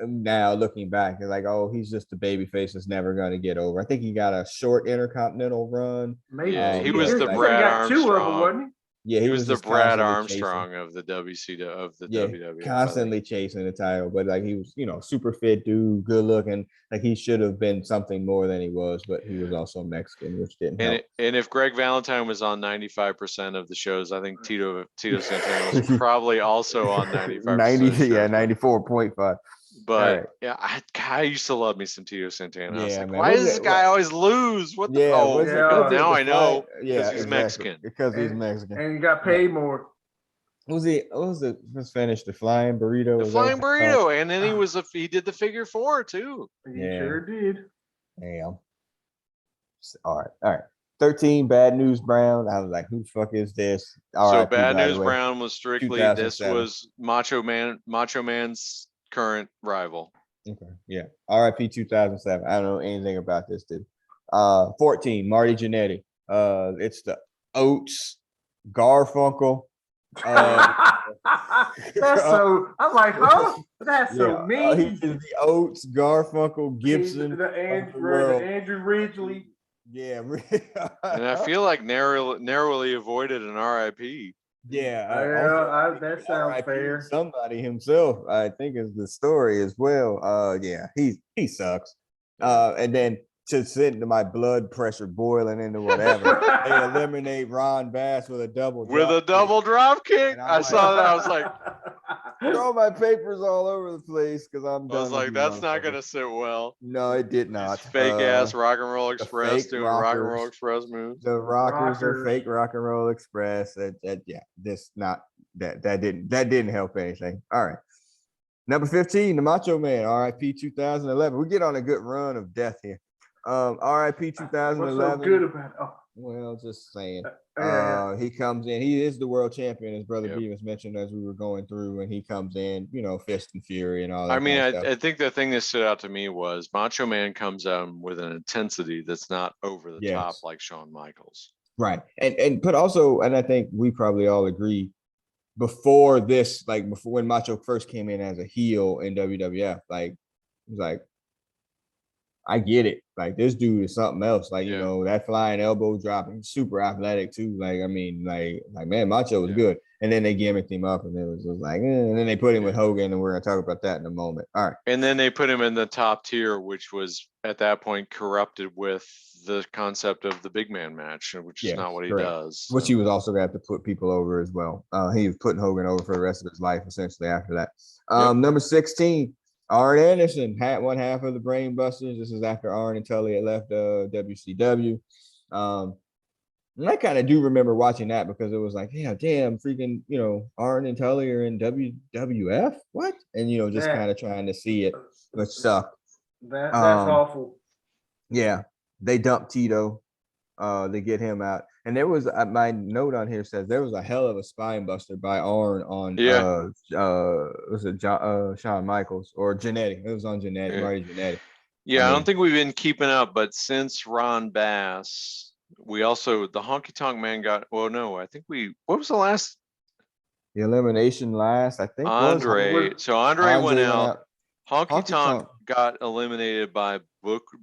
now looking back, like, oh, he's just the baby face that's never going to get over. I think he got a short Intercontinental run. Maybe he was the Brad Armstrong. Wasn't he? Yeah, he was the Brad Armstrong of the WWF. Constantly chasing the title, but like he was, super fit dude, good looking. Like he should have been something more than he was, but he was also Mexican, which didn't help. And if Greg Valentine was on 95% of the shows, I think Tito Santana was probably also on 95%. 94.5. But I used to love me some Tito Santana. I was like, why does this guy always lose? What the? Now I know. Because he's Mexican. Because he's Mexican. And he got paid more. What was it? Let's finish the flying burrito. The flying burrito, and then he did the figure 4 too. He sure did. Damn. All right. 13, Bad News Brown. I was like, who the fuck is this? So Bad News Brown was strictly, this was Macho Man's current rival. Okay. Yeah. RIP 2007. I don't know anything about this dude. 14, Marty Jannetty. It's the Oates, Garfunkel. That's so. I'm like, huh? That's so mean. He is the Oates, Garfunkel, Gibson, the Andrew Ridgely. Yeah. And I feel like narrowly avoided an RIP. Yeah, that sounds fair. Somebody himself, I think, is the story as well. He sucks. And then to send to my blood pressure boiling into whatever, they eliminate Ron Bass with a double drop kick. I saw that. I was like, throw my papers all over the place because I'm done. I was like, that's not gonna sit well. No, it did not. Fake ass Rock and Roll Express doing Rock and Roll Express moves. The Rockers are fake Rock and Roll Express. That didn't help anything. All right. Number 15, the Macho Man, RIP 2011. We get on a good run of death here. RIP 2011. What's so good about it? Oh. Well, just saying. He comes in. He is the world champion, as Brother Beavis mentioned as we were going through, and he comes in, fist and fury and all that. I mean, I think the thing that stood out to me was Macho Man comes out with an intensity that's not over the top like Shawn Michaels. Right. But also, and I think we probably all agree, before this, before when Macho first came in as a heel in WWF, it was like, I get it. Like, this dude is something else. That flying elbow drop, he's super athletic too. Man, Macho was good. And then they gimmicked him up, and it was like, and then they put him with Hogan, and we're gonna talk about that in a moment. All right. And then they put him in the top tier, which was at that point corrupted with the concept of the big man match, which is not what he does. So. Which he was also gonna have to put people over as well. He was putting Hogan over for the rest of his life, essentially after that. Number 16. Arn Anderson had one half of the Brain Busters. This is after Arn and Tully had left WCW. And I kind of do remember watching that because it was like, damn, freaking, Arn and Tully are in WWF? What? And, just kind of trying to see it, which sucked. That's awful. Yeah. They dumped Tito. They get him out. And there was my note on here says there was a hell of a spine buster by Arn on was it Shawn Michaels or Jannetty? It was on Jannetty, Marty Jannetty. I don't think we've been keeping up, but since Ron Bass, we also the Honky Tonk Man got. Well, no, I think what was the last? The elimination last, I think. Andre. So Andre went out. Honky Tonk got eliminated by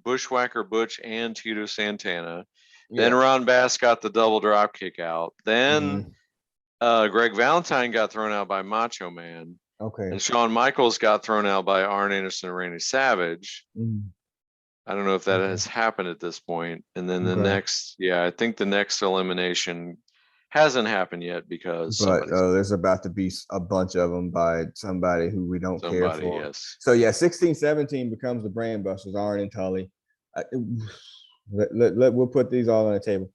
Bushwhacker Butch and Tito Santana. Then Ron Bass got the double drop kick out. Then Greg Valentine got thrown out by Macho Man. Okay. And Shawn Michaels got thrown out by Arn Anderson and Randy Savage. I don't know if that has happened at this point. And then the next, I think the next elimination hasn't happened yet because there's about to be a bunch of them by somebody who we don't care for. Yes. So 16-17 becomes the brand busters, Arn and Tully. We'll put these all on the table.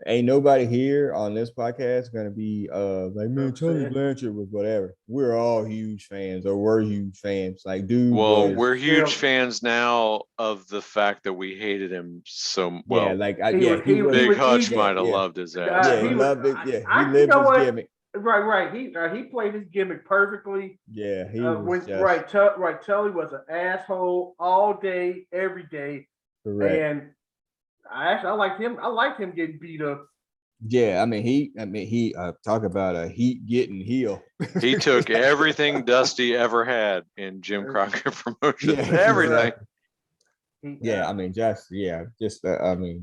Ain't nobody here on this podcast gonna be like, man, Tully Blanchard was whatever. We're all huge fans, or we're huge fans. Like, dude. Well, we're huge fans now of the fact that we hated him so well. Yeah, like Big Hutch might have loved his ass. Yeah, he loved it. Yeah, he lived his gimmick. Right. He played his gimmick perfectly. Yeah, he was Tully was an asshole all day, every day. Correct. And I liked him. I liked him getting beat up. Yeah, he talk about a heat getting heel. He took everything Dusty ever had in Jim Crockett Promotions. Everything. Yeah,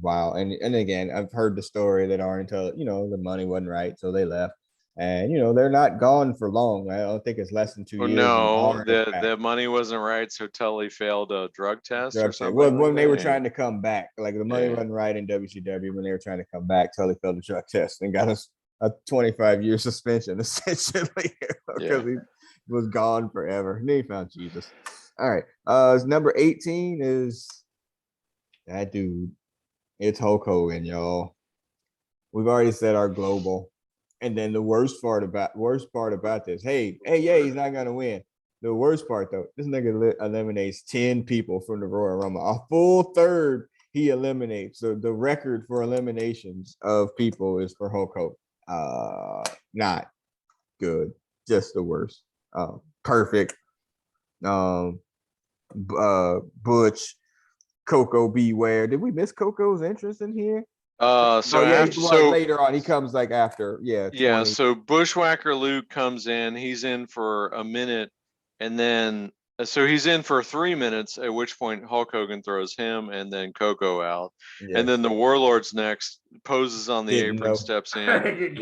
wow. And again, I've heard the story that Arn Tully, the money wasn't right, so they left. And they're not gone for long. I don't think it's less than 2 years. No, the money wasn't right, so Tully failed a drug test or something. Well, when they were trying to come back, like the money wasn't right in WCW when they were trying to come back, Tully failed a drug test and got a 25-year suspension essentially because he was gone forever. And he found Jesus. All right, number 18 is that dude. It's Hulk Hogan, y'all. We've already said our global. And then the worst part about this, he's not gonna win. The worst part though, this nigga eliminates 10 people from the Royal Rumble. A full third he eliminates. So the record for eliminations of people is for Hulk Hogan. Not good, just the worst. Perfect. Butch, Coco Beware. Did we miss Coco's entrance in here? Later on he comes like after 20. So Bushwhacker Luke comes in, he's in for a minute, and then so he's in for 3 minutes, at which point Hulk Hogan throws him and then Coco out. And then the Warlord's next, poses on the apron, steps in. Hogan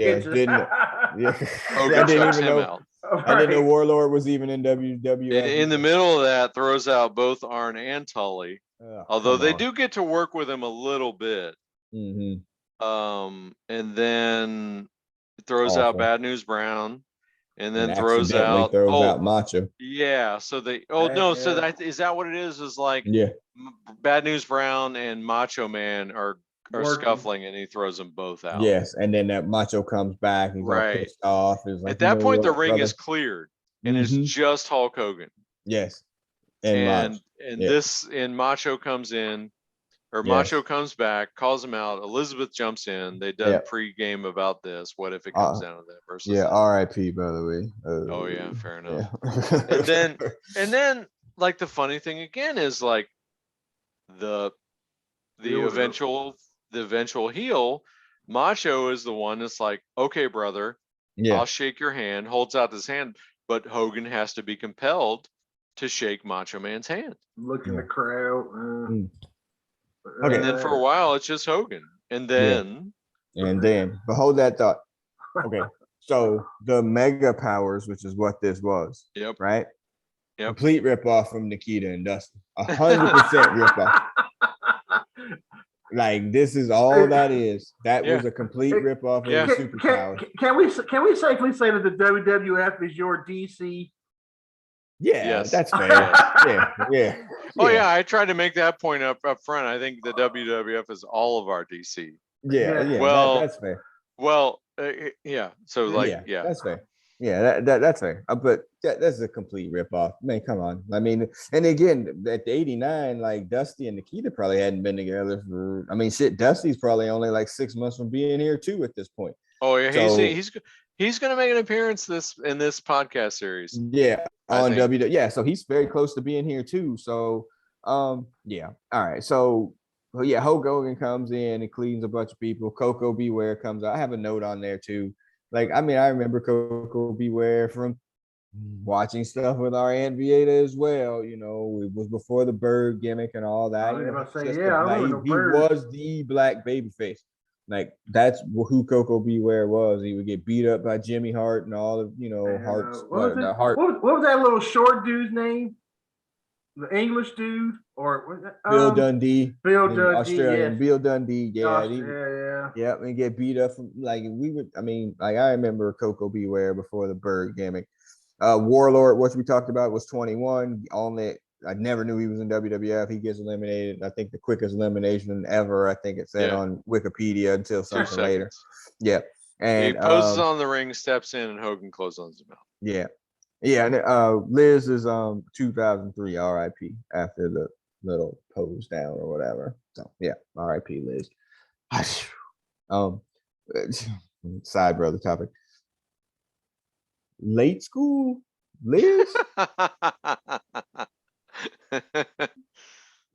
chokes him out. I didn't know Warlord was even in WWF. In the middle of that, throws out both Arn and Tully, although they do get to work with him a little bit. And then throws out Bad News Brown, and then throws out Macho. Yeah, so so that is that what it is? Is like Bad News Brown and Macho Man are scuffling, and he throws them both out. Yes, and then that Macho comes back. He's all pissed off. Like, at that point, the ring is cleared, and it's just Hulk Hogan. Yes, and Macho comes in. Macho comes back, calls him out. Elizabeth jumps in. They done pre-game about this. What if it comes down to that versus? R.I.P. By the way. Fair enough. And then, like the funny thing again is like the eventual heel. Macho is the one that's like, okay, brother, I'll shake your hand. Holds out his hand, but Hogan has to be compelled to shake Macho Man's hand. Look in the crowd. Okay. And then for a while, it's just Hogan. And then, but hold that thought. Okay. So the Mega Powers, which is what this was. Yep. Right? Yep. Complete ripoff from Nikita and Dusty. 100% ripoff. Like, this is all that is. That was a complete ripoff of the superpowers. Can we safely say that the WWF is your DC? Yeah, that's fair. Yeah. Oh yeah, I tried to make that point up front. I think the WWF is all of our DC. Yeah. Well, that's fair. Well, So that's fair. Yeah, that's fair. But that's a complete ripoff. Man, come on. I mean, and again, at the 89, like Dusty and Nikita probably hadn't been together for. I mean, shit, Dusty's probably only like 6 months from being here too at this point. Oh yeah, so, he's going to make an appearance in this podcast series. Yeah, on WWE. Yeah, so he's very close to being here too. So, yeah. All right. So, Hulk Hogan comes in and cleans a bunch of people. Coco Beware comes out. I have a note on there too. Like, I mean, I remember Coco Beware from watching stuff with our Aunt Vieta as well. You know, it was before the bird gimmick and all that. He was the black babyface. Like that's who Coco Beware was. He would get beat up by Jimmy Hart and all of Hart's the Hart. What was that little short dude's name? The English dude, or was that, Bill Dundee, Bill Dundee, Australian yes. Bill Dundee, yeah, yeah, and get beat up from like we would. I mean, like I remember Coco Beware before the bird gimmick. Warlord, which we talked about, was 21. I never knew he was in WWF. He gets eliminated. I think the quickest elimination ever. I think it said on Wikipedia until something later. Yeah, and he poses on the ring, steps in, and Hogan clotheslines him out. Yeah. Yeah, and Liz is 2003 RIP after the little pose down or whatever. So yeah, RIP Liz. Side brother topic. Late school Liz?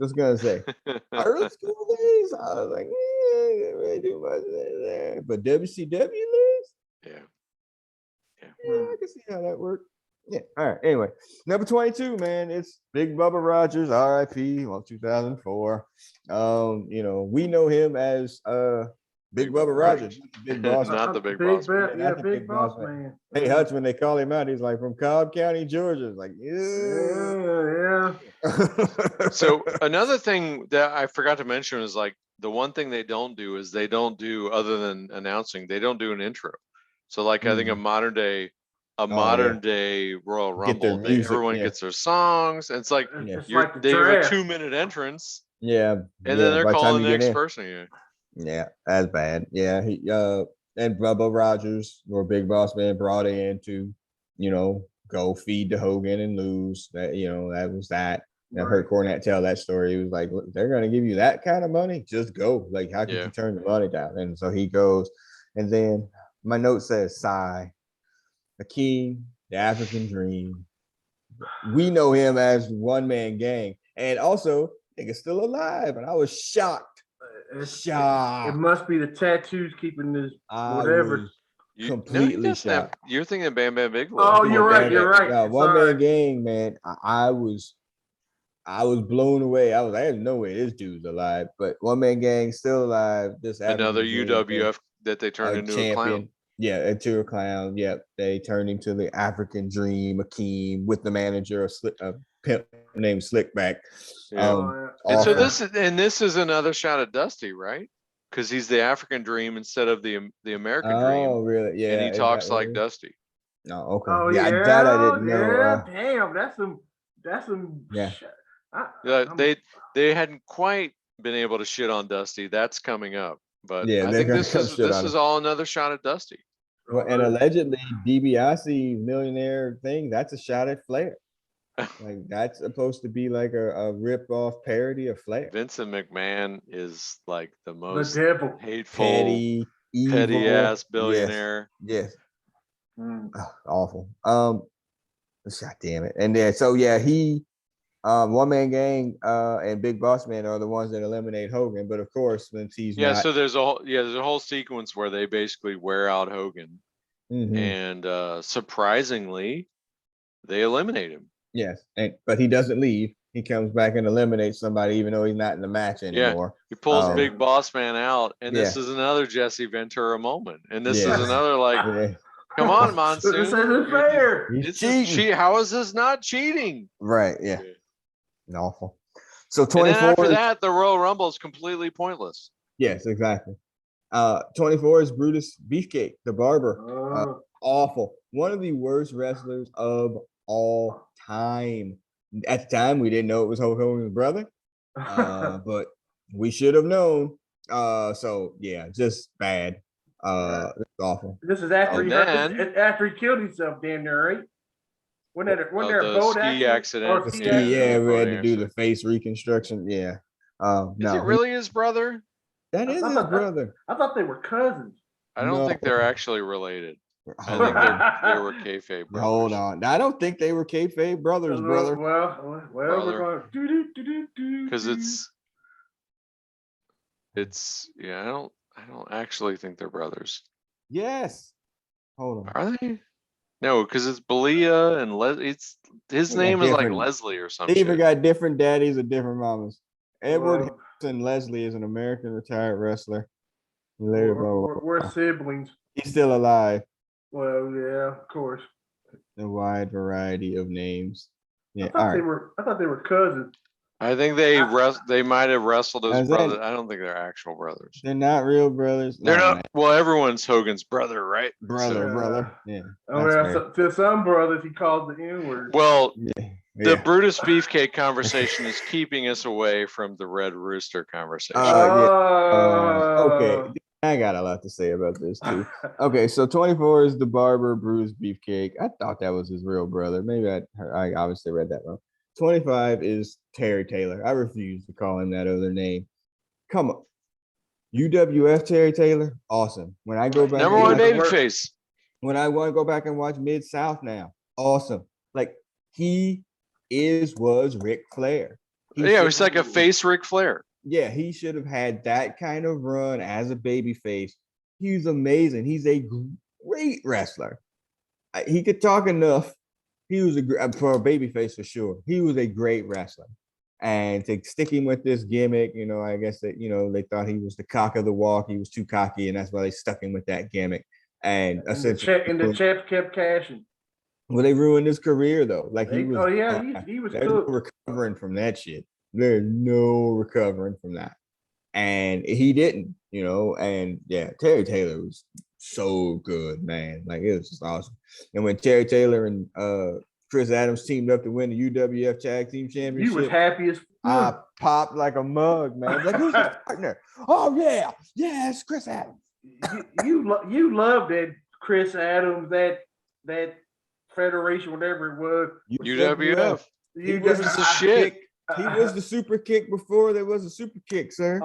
Just gonna say early school Liz. I was like, didn't really do much there. But WCW Liz? Yeah, I can see how that worked. Yeah. All right. Anyway, number 22, man, it's Big Bubba Rogers, RIP, 2004. We know him as Big Bubba Rogers, Big Boss, not the Big Boss Man. Yeah, Big Boss Man. Hey, Hutch, when they call him out, he's like from Cobb County, Georgia. It's like, yeah. So another thing that I forgot to mention is like the one thing they don't do is they don't do, other than announcing, they don't do an intro. So like I think a modern day Royal Rumble, everyone gets their songs, and it's like they have a 2-minute entrance. Yeah, and then they're calling the next person. Yeah, that's bad. Yeah, he and Bubba Rogers or Big Boss Man brought in to, go feed to Hogan and lose. That that was that. I've heard Cornette tell that story. He was like, "Look, they're gonna give you that kind of money, just go. Like, how could you turn the money down?" And so he goes, and then my note says, "Sigh, Akeem, the African Dream. We know him as One Man Gang, and also nigga's still alive." And I was shocked. It must be the tattoos keeping this whatever. Completely shocked. You're thinking Bam Bam Bigelow. Oh, you're right. No, One Man Gang, man. I was blown away. I had no way this dude's alive, but One Man Gang still alive. This another UWF that they turned into a clown. Yeah, into a clown. Yep, they turned him to the African Dream, Akeem, with the manager, a pimp named Slickback. And so this is another shot at Dusty, right? Because he's the African Dream instead of the American Dream. Oh, really? Yeah. And he talks like Dusty. No, okay. Oh, yeah, that I didn't know. Damn, that's some. Yeah. They hadn't quite been able to shit on Dusty. That's coming up. But I think this is all another shot at Dusty. Well, and allegedly DiBiase millionaire thing, that's a shot at Flair. Like that's supposed to be like a rip-off parody of Flair. Vincent McMahon is like the most hateful, petty ass billionaire. Yes. Awful. God damn it. And then he One Man Gang and Big Boss Man are the ones that eliminate Hogan, but of course since he's so there's a whole sequence where they basically wear out Hogan, and surprisingly they eliminate him. Yes, but he doesn't leave. He comes back and eliminates somebody even though he's not in the match anymore. He pulls Big Boss Man out, and this is another Jesse Ventura moment, and this is another like come on, Monsoon. This isn't fair. He's cheating. How is this not cheating? Right, yeah. Awful. So 24. And then after that, the Royal Rumble is completely pointless. Yes, exactly. 24 is Brutus Beefcake, the barber. Awful. One of the worst wrestlers of all time. At the time, we didn't know it was Hulk Hogan's brother, but we should have known. So yeah, just bad. It's awful. This is after he killed himself, damn near, right? When there a boat accident? We had to do the face reconstruction. Yeah. Is it really his brother? That is his brother. I thought they were cousins. I don't think they're actually related. I think they were kayfabe brothers. Hold on. I don't think they were kayfabe brothers, brother. Well, we're going because it's I don't actually think they're brothers. Yes. Hold on. Are they? No, because it's Belia and his name is like Leslie or something. They even got different daddies and different mamas. Edward Harrison Leslie is an American retired wrestler. Larry Bubba. We're siblings. He's still alive. Well, yeah, of course. A wide variety of names. Yeah, I thought they were cousins. I think they might have wrestled as brothers. That, I don't think they're actual brothers. they're not real brothers. They're not. Man. Well, everyone's Hogan's brother, right? Brother. Yeah. To some brothers, he called the N-word. Well, yeah. the Brutus Beefcake conversation is keeping us away from the Red Rooster conversation. Okay. I got a lot to say about this too. Okay, so 24 is the barber Brutus Beefcake. I thought that was his real brother. Maybe I obviously read that wrong. 25 is Terry Taylor. I refuse to call him that other name. Come on. UWF Terry Taylor, awesome. When I go back, number one babyface. When I want to go back and watch Mid South now, awesome. Like he was Ric Flair. He's like a face Ric Flair. Yeah, he should have had that kind of run as a babyface. He's amazing. He's a great wrestler. He could talk enough. He was for a babyface for sure. He was a great wrestler. And to stick him with this gimmick, I guess that, they thought he was the cock of the walk. He was too cocky, and that's why they stuck him with that gimmick. And the champ kept cashing. Well, they ruined his career though. Like he was. He was no recovering from that shit. There's no recovering from that, and he didn't. And yeah, Terry Taylor was so good, man. Like it was just awesome. And when Terry Taylor and Chris Adams teamed up to win the UWF Tag Team Championship, he was happy as fuck. I popped like a mug, man. Like who's his partner? Oh yeah, it's Chris Adams. You love that Chris Adams, that federation, whatever it was. UWF. He was the shit. He was the super kick before there was a super kick, sir.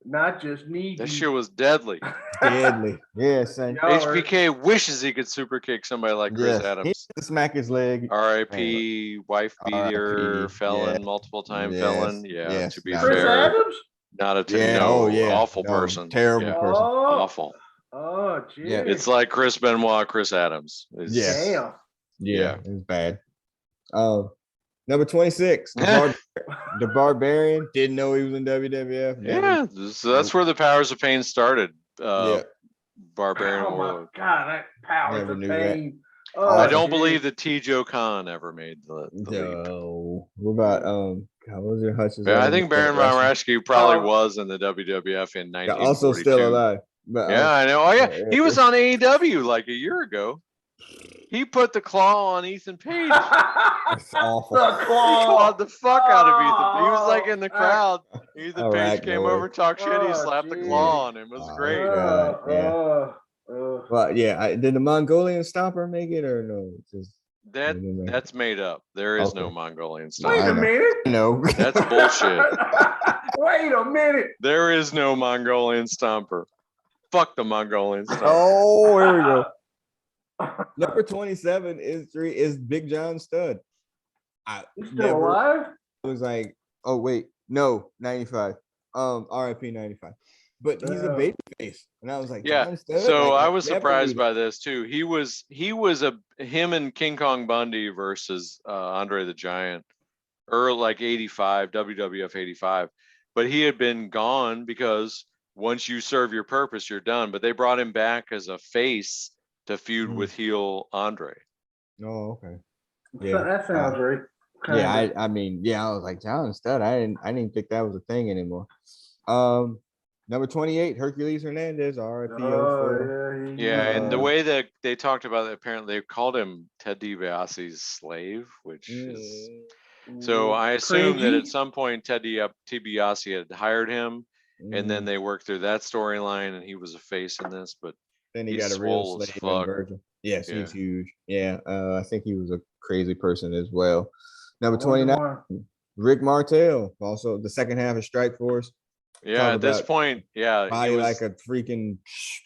Not just me. That shit was deadly. Deadly. Yeah, son. HBK wishes he could super kick somebody like Chris Adams. He had to smack his leg. R.I.P. Wife beater, felon, multiple time felon. Yeah, to be Chris fair. Adams? Not a awful person. Terrible person. Awful. Oh, geez. Yeah. It's like Chris Benoit, Chris Adams. Yeah, it was bad. Number 26, the Barbarian. Didn't know he was in WWF. Yeah, so that's where the Powers of Pain started. Barbarian. Oh my God, that Powers of Pain. I don't believe that T. Joe Khan ever made the leap. What about what was your Hutchins? I think Baron von Raschke probably was in the WWF in 1942. Also still alive. But, I know. Oh yeah, he was on AEW like a year ago. He put the claw on Ethan Page. That's awful. The claw. He clawed the fuck out of Ethan. He was like in the crowd. Ethan Page came over, talked shit. He slapped the claw on him. It was great. Well, did the Mongolian Stomper make it or no? That's made up. There is no Mongolian Stomper. Wait a minute. No, that's bullshit. Wait a minute. There is no Mongolian Stomper. Fuck the Mongolian Stomper. Oh, here we go. Number 27 is Big John Studd. He's still alive? I was like, oh wait, no, 95. RIP 95. But he's a baby face. And I was like, yeah. John Studd? So I was surprised by this too. He was him and King Kong Bundy versus Andre the Giant, early like 85, WWF 85. But he had been gone because once you serve your purpose, you're done. But they brought him back as a face to feud with heel Andre. Oh, okay. Yeah, that sounds right. I mean, I was like, John Studd. I didn't think that was a thing anymore. Number 28, Hercules Hernandez, RIP. And the way that they talked about it, apparently they called him Ted DiBiase's slave, which is so I assume that at some point Ted DiBiase had hired him, and then they worked through that storyline, and he was a face in this, but then he got a real slave in Virgil. Yes, he's huge. Yeah, I think he was a crazy person as well. Number 29, Rick Martel, also the second half of Strike Force. Yeah, at this point, body like a freaking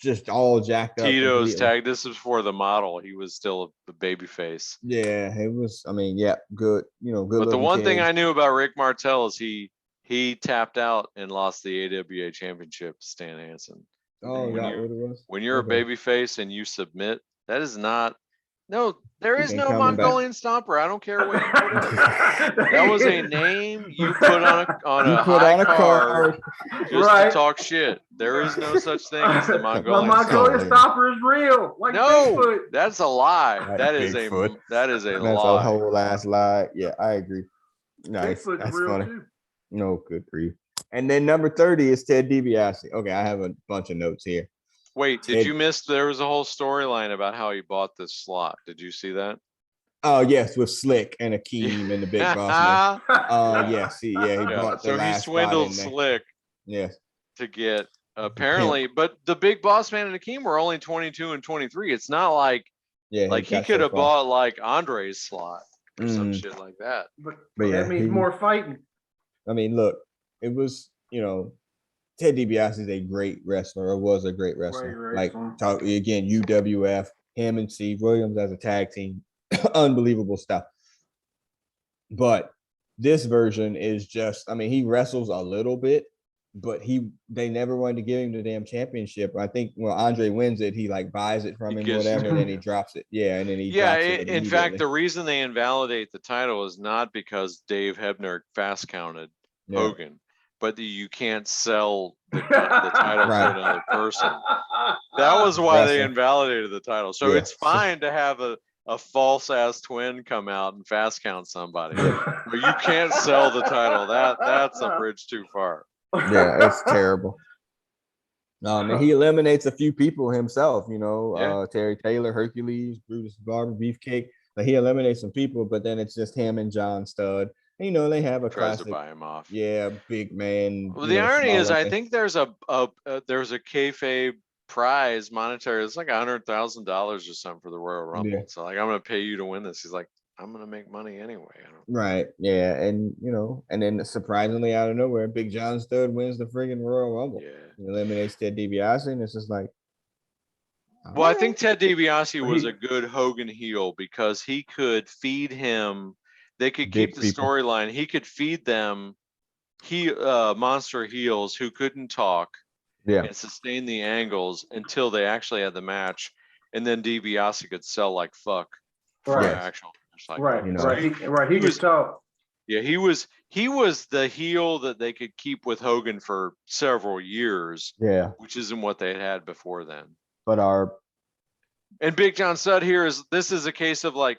just all jacked up. Tito's tag. This is for the model. He was still a baby face. Yeah, it was. I mean, good. Good. But the one thing I knew about Rick Martel is he tapped out and lost the AWA championship to Stan Hansen. Oh, what it was? When you're a baby face and you submit, that is not No, there He is ain't no coming back. Mongolian Stomper. I don't care what you put up. That was a name you put on a put high on a card just Right. to talk shit. There is no such thing as the The Mongolian Mongolian Stomper. Stomper is real, like No, Bigfoot. that's a lie. Like that is Bigfoot. a That's lie. a whole ass lie. Yeah, I agree. Nice. Bigfoot's That's real funny. too. No, good grief. And then number 30 is Ted DiBiase. Okay, I have a bunch of notes here. Wait, did you miss? There was a whole storyline about how he bought this slot. Did you see that? Oh yes, with Slick and Akeem and the Big Boss Man. Yes, he bought the so he last swindled spot in Slick. Yes. To get apparently, but the Big Boss Man and Akeem were only 22 and 23. It's not like he could have bought like Andre's slot or some shit like that. But yeah, that means more fighting. I mean, look, it was, Ted DiBiase is a great wrestler, or was a great wrestler. Like, talk again, UWF, him and Steve Williams as a tag team, unbelievable stuff. But this version is just, I mean, he wrestles a little bit, but they never wanted to give him the damn championship. I think when Andre wins it, he like buys it from him, whatever, and then he drops it. Yeah, and then he drops it. In fact, the reason they invalidate the title is not because Dave Hebner fast counted Hogan, but you can't sell the title to another person. That was why they invalidated the title. So it's fine to have a false ass twin come out and fast count somebody, but you can't sell the title. That's a bridge too far. Yeah, it's terrible. And he eliminates a few people himself, Terry Taylor, Hercules, Brutus Barber, Beefcake. Like, he eliminates some people, but then it's just him and John Studd. And, they have a classic. Tries to buy him off. Yeah, big man. Well, the irony is, I think there's a kayfabe prize monetary. It's like $100,000 or something for the Royal Rumble. Yeah. So like, I'm gonna pay you to win this. He's like, I'm gonna make money anyway. Right. Yeah. And and then surprisingly out of nowhere, Big John Studd wins the friggin' Royal Rumble. Yeah. He eliminates Ted DiBiase, and it's just like. Well, I think Ted DiBiase was a good Hogan heel because he could feed him. They could keep the storyline. He could feed them monster heels who couldn't talk and sustain the angles until they actually had the match. And then DiBiase could sell like fuck for actual match. Like he could talk. Yeah, he was the heel that they could keep with Hogan for several years. Yeah. Which isn't what they had before then. But and Big John Studd here this is a case of like,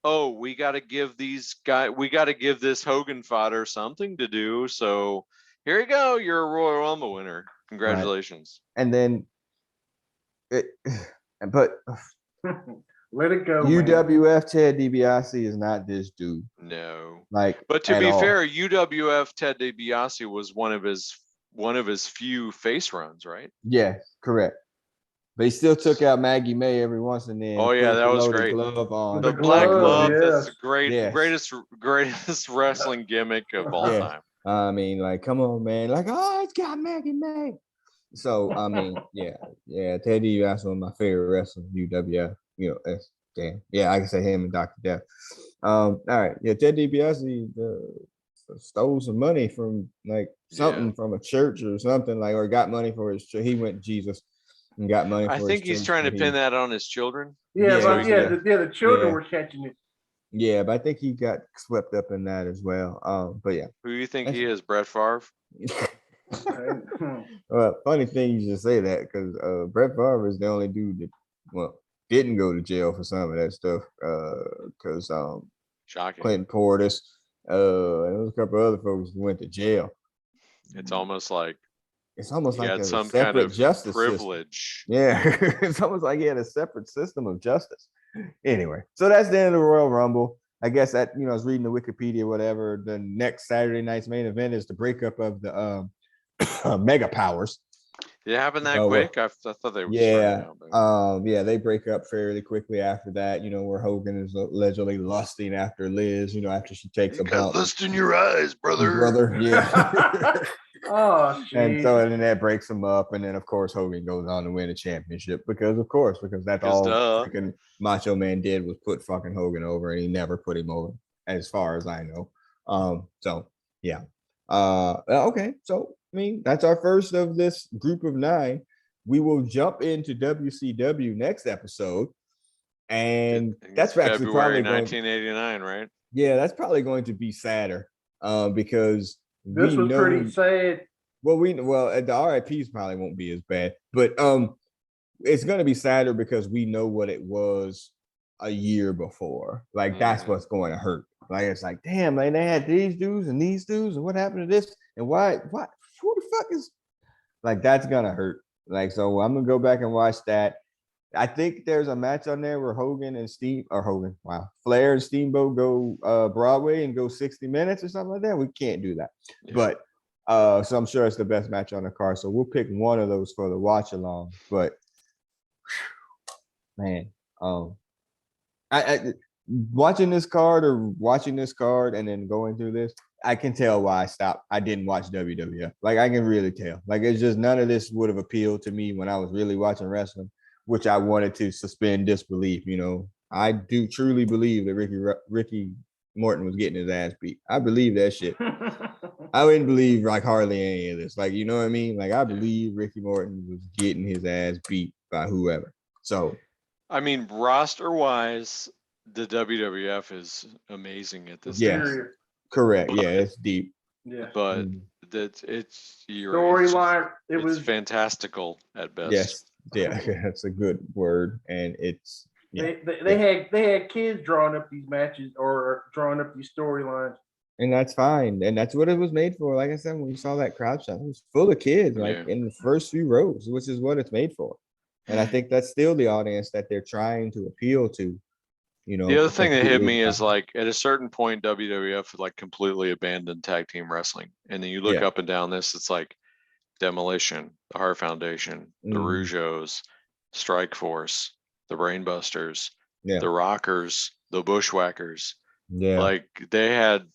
oh, we got to give this Hogan fodder something to do. So here you go. You're a Royal Rumble winner. Congratulations. Right. And then, let it go. UWF Ted DiBiase is not this dude. No. But to be fair, UWF Ted DiBiase was one of his few face runs, right? Yeah, correct. But he still took out Maggie May every once and then. Oh yeah, that was great. Glove on. The black glove. That's the greatest wrestling gimmick of all time. I mean, like, come on, man. Like, oh, it's got Maggie May. So I mean, Ted DiBiase one of my favorite wrestlers, UWF. That's damn. Yeah, I can say him and Dr. Death. All right. Yeah, Ted DiBiase stole some money from like something from a church or something, like, or got money for his church. He went to Jesus. And got money. I think he's trying to pin that on his children. The children were catching it. Yeah, but I think he got swept up in that as well. But yeah. Who do you think he is, Brett Favre? Well, funny thing you just say that, because Brett Favre is the only dude that didn't go to jail for some of that stuff. Because shocking. Clinton Portis, and there was a couple other folks who went to jail. It's almost like he had some separate kind of justice privilege. System. Yeah, it's almost like he had a separate system of justice. Anyway, so that's the end of the Royal Rumble. I guess that, I was reading the Wikipedia, whatever. The next Saturday night's main event is the breakup of the Mega Powers. Did it happen that quick? I thought they were. They break up fairly quickly after that. Where Hogan is allegedly lusting after Liz. After she takes a bump. Lust in your eyes, brother. Yeah. Oh, and then that breaks him up, and then of course Hogan goes on to win a championship because that's all freaking Macho Man did was put fucking Hogan over, and he never put him over, as far as I know. Okay, so I mean that's our first of this group of 9. We will jump into WCW next episode, And I think that's it's actually February probably going. 1989, right? Yeah, that's probably going to be sadder, because This we was know. pretty sad. Well, the RIPs probably won't be as bad, but it's going to be sadder because we know what it was a year before. Like that's what's going to hurt. Like it's like, damn, man, they had these dudes and these dudes, and what happened to this? And why? What? Who the fuck is? Like that's gonna hurt. Like so, I'm gonna go back and watch that. I think there's a match on there where Flair and Steamboat go Broadway and go 60 minutes or something like that. We can't do that, but so I'm sure it's the best match on the card. So we'll pick one of those for the watch along. But man, I watching this card and then going through this, I can tell why I stopped. I didn't watch WWF. Like I can really tell. Like it's just none of this would have appealed to me when I was really watching wrestling, which I wanted to suspend disbelief. You know, I do truly believe that Ricky Morton was getting his ass beat. I believe that shit. I wouldn't believe like hardly any of this. Like, you know what I mean? Like I believe Ricky Morton was getting his ass beat by whoever. So I mean, roster wise, the WWF is amazing at this time. Correct. But, yeah, it's deep. Yeah. But it's storyline. It was fantastical at best. Yes. Yeah, that's a good word. And it's they had kids drawing up these matches or drawing up these storylines. And that's fine. And that's what it was made for. Like I said, when you saw that crowd shot, it was full of kids, like in the first few rows, which is what it's made for. And I think that's still the audience that they're trying to appeal to. You know, the other thing that hit me is like at a certain point, WWF like completely abandoned tag team wrestling. And then you look up and down this, it's like Demolition, the Hart Foundation, the Rougeaus, Strike Force, the Brainbusters, the Rockers, the Bushwhackers. Yeah. Like they had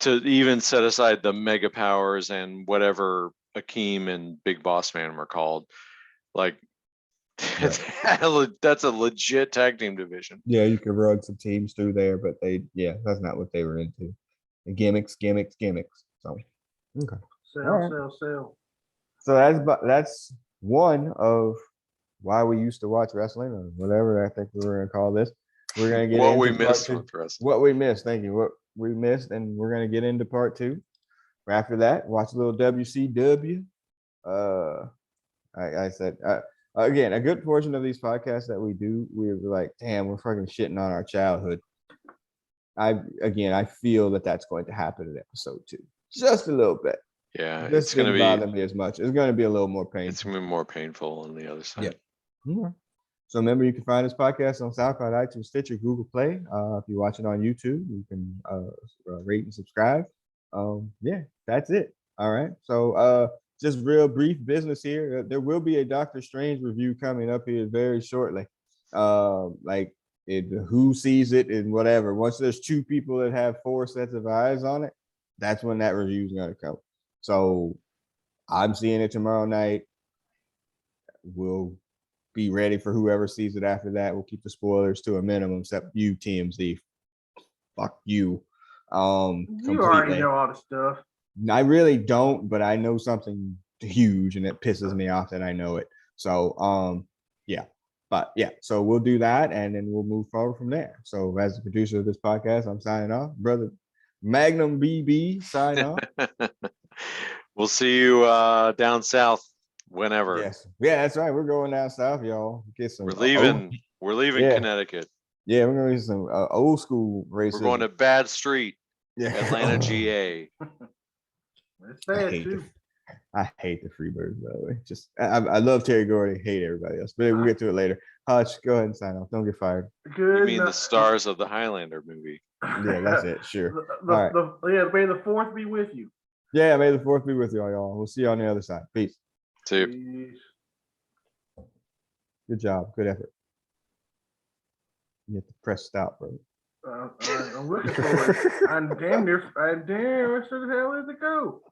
to even set aside the Mega Powers and whatever Akeem and Big Boss Man were called. Like that's a legit tag team division. Yeah, you could run some teams through there, but that's not what they were into. The gimmicks. So okay. Sell. So that's one of why we used to watch wrestling or whatever I think we were gonna call this. We're gonna get what into we missed with wrestling. What we missed. Thank you. What we missed, and we're gonna get into part 2. After that, watch a little WCW. I said again, a good portion of these podcasts that we do, we're like, damn, we're fucking shitting on our childhood. I feel that that's going to happen in episode 2, just a little bit. Yeah, it's gonna bother me as much. It's gonna be a little more painful. It's gonna be more painful on the other side. Yeah. So remember, you can find this podcast on SoundCloud, iTunes, Stitcher, Google Play. If you're watching on YouTube, you can rate and subscribe. That's it. All right. So just real brief business here. There will be a Doctor Strange review coming up here very shortly. Who sees it and whatever. Once there's 2 people that have 4 sets of eyes on it, that's when that review is going to come. So I'm seeing it tomorrow night. We'll be ready for whoever sees it after that. We'll keep the spoilers to a minimum, except you, TMZ. Fuck you. You already know all the stuff. I really don't, but I know something huge, and it pisses me off that I know it. So, so we'll do that, and then we'll move forward from there. So, as the producer of this podcast, I'm signing off. Brother Magnum BB, sign off. We'll see you down south whenever. Yes. Yeah, that's right. We're going down south, y'all. Get some. We're leaving Connecticut. Yeah, we're gonna get some old school racism. We're going to Bad Street, Atlanta, GA. That's bad too. I hate the Freebirds, by the way. Just I love Terry Gordy, hate everybody else. But we'll get to it later. Hutch, go ahead and sign off. Don't get fired. You mean the stars of the Highlander movie? Yeah, that's it. Sure. May the 4th be with you. Yeah, may the 4th be with y'all. We'll see you on the other side. Peace. See you. Good job. Good effort. You have to press stop, bro. I'm looking for it. I'm damn near. Where the hell is it go?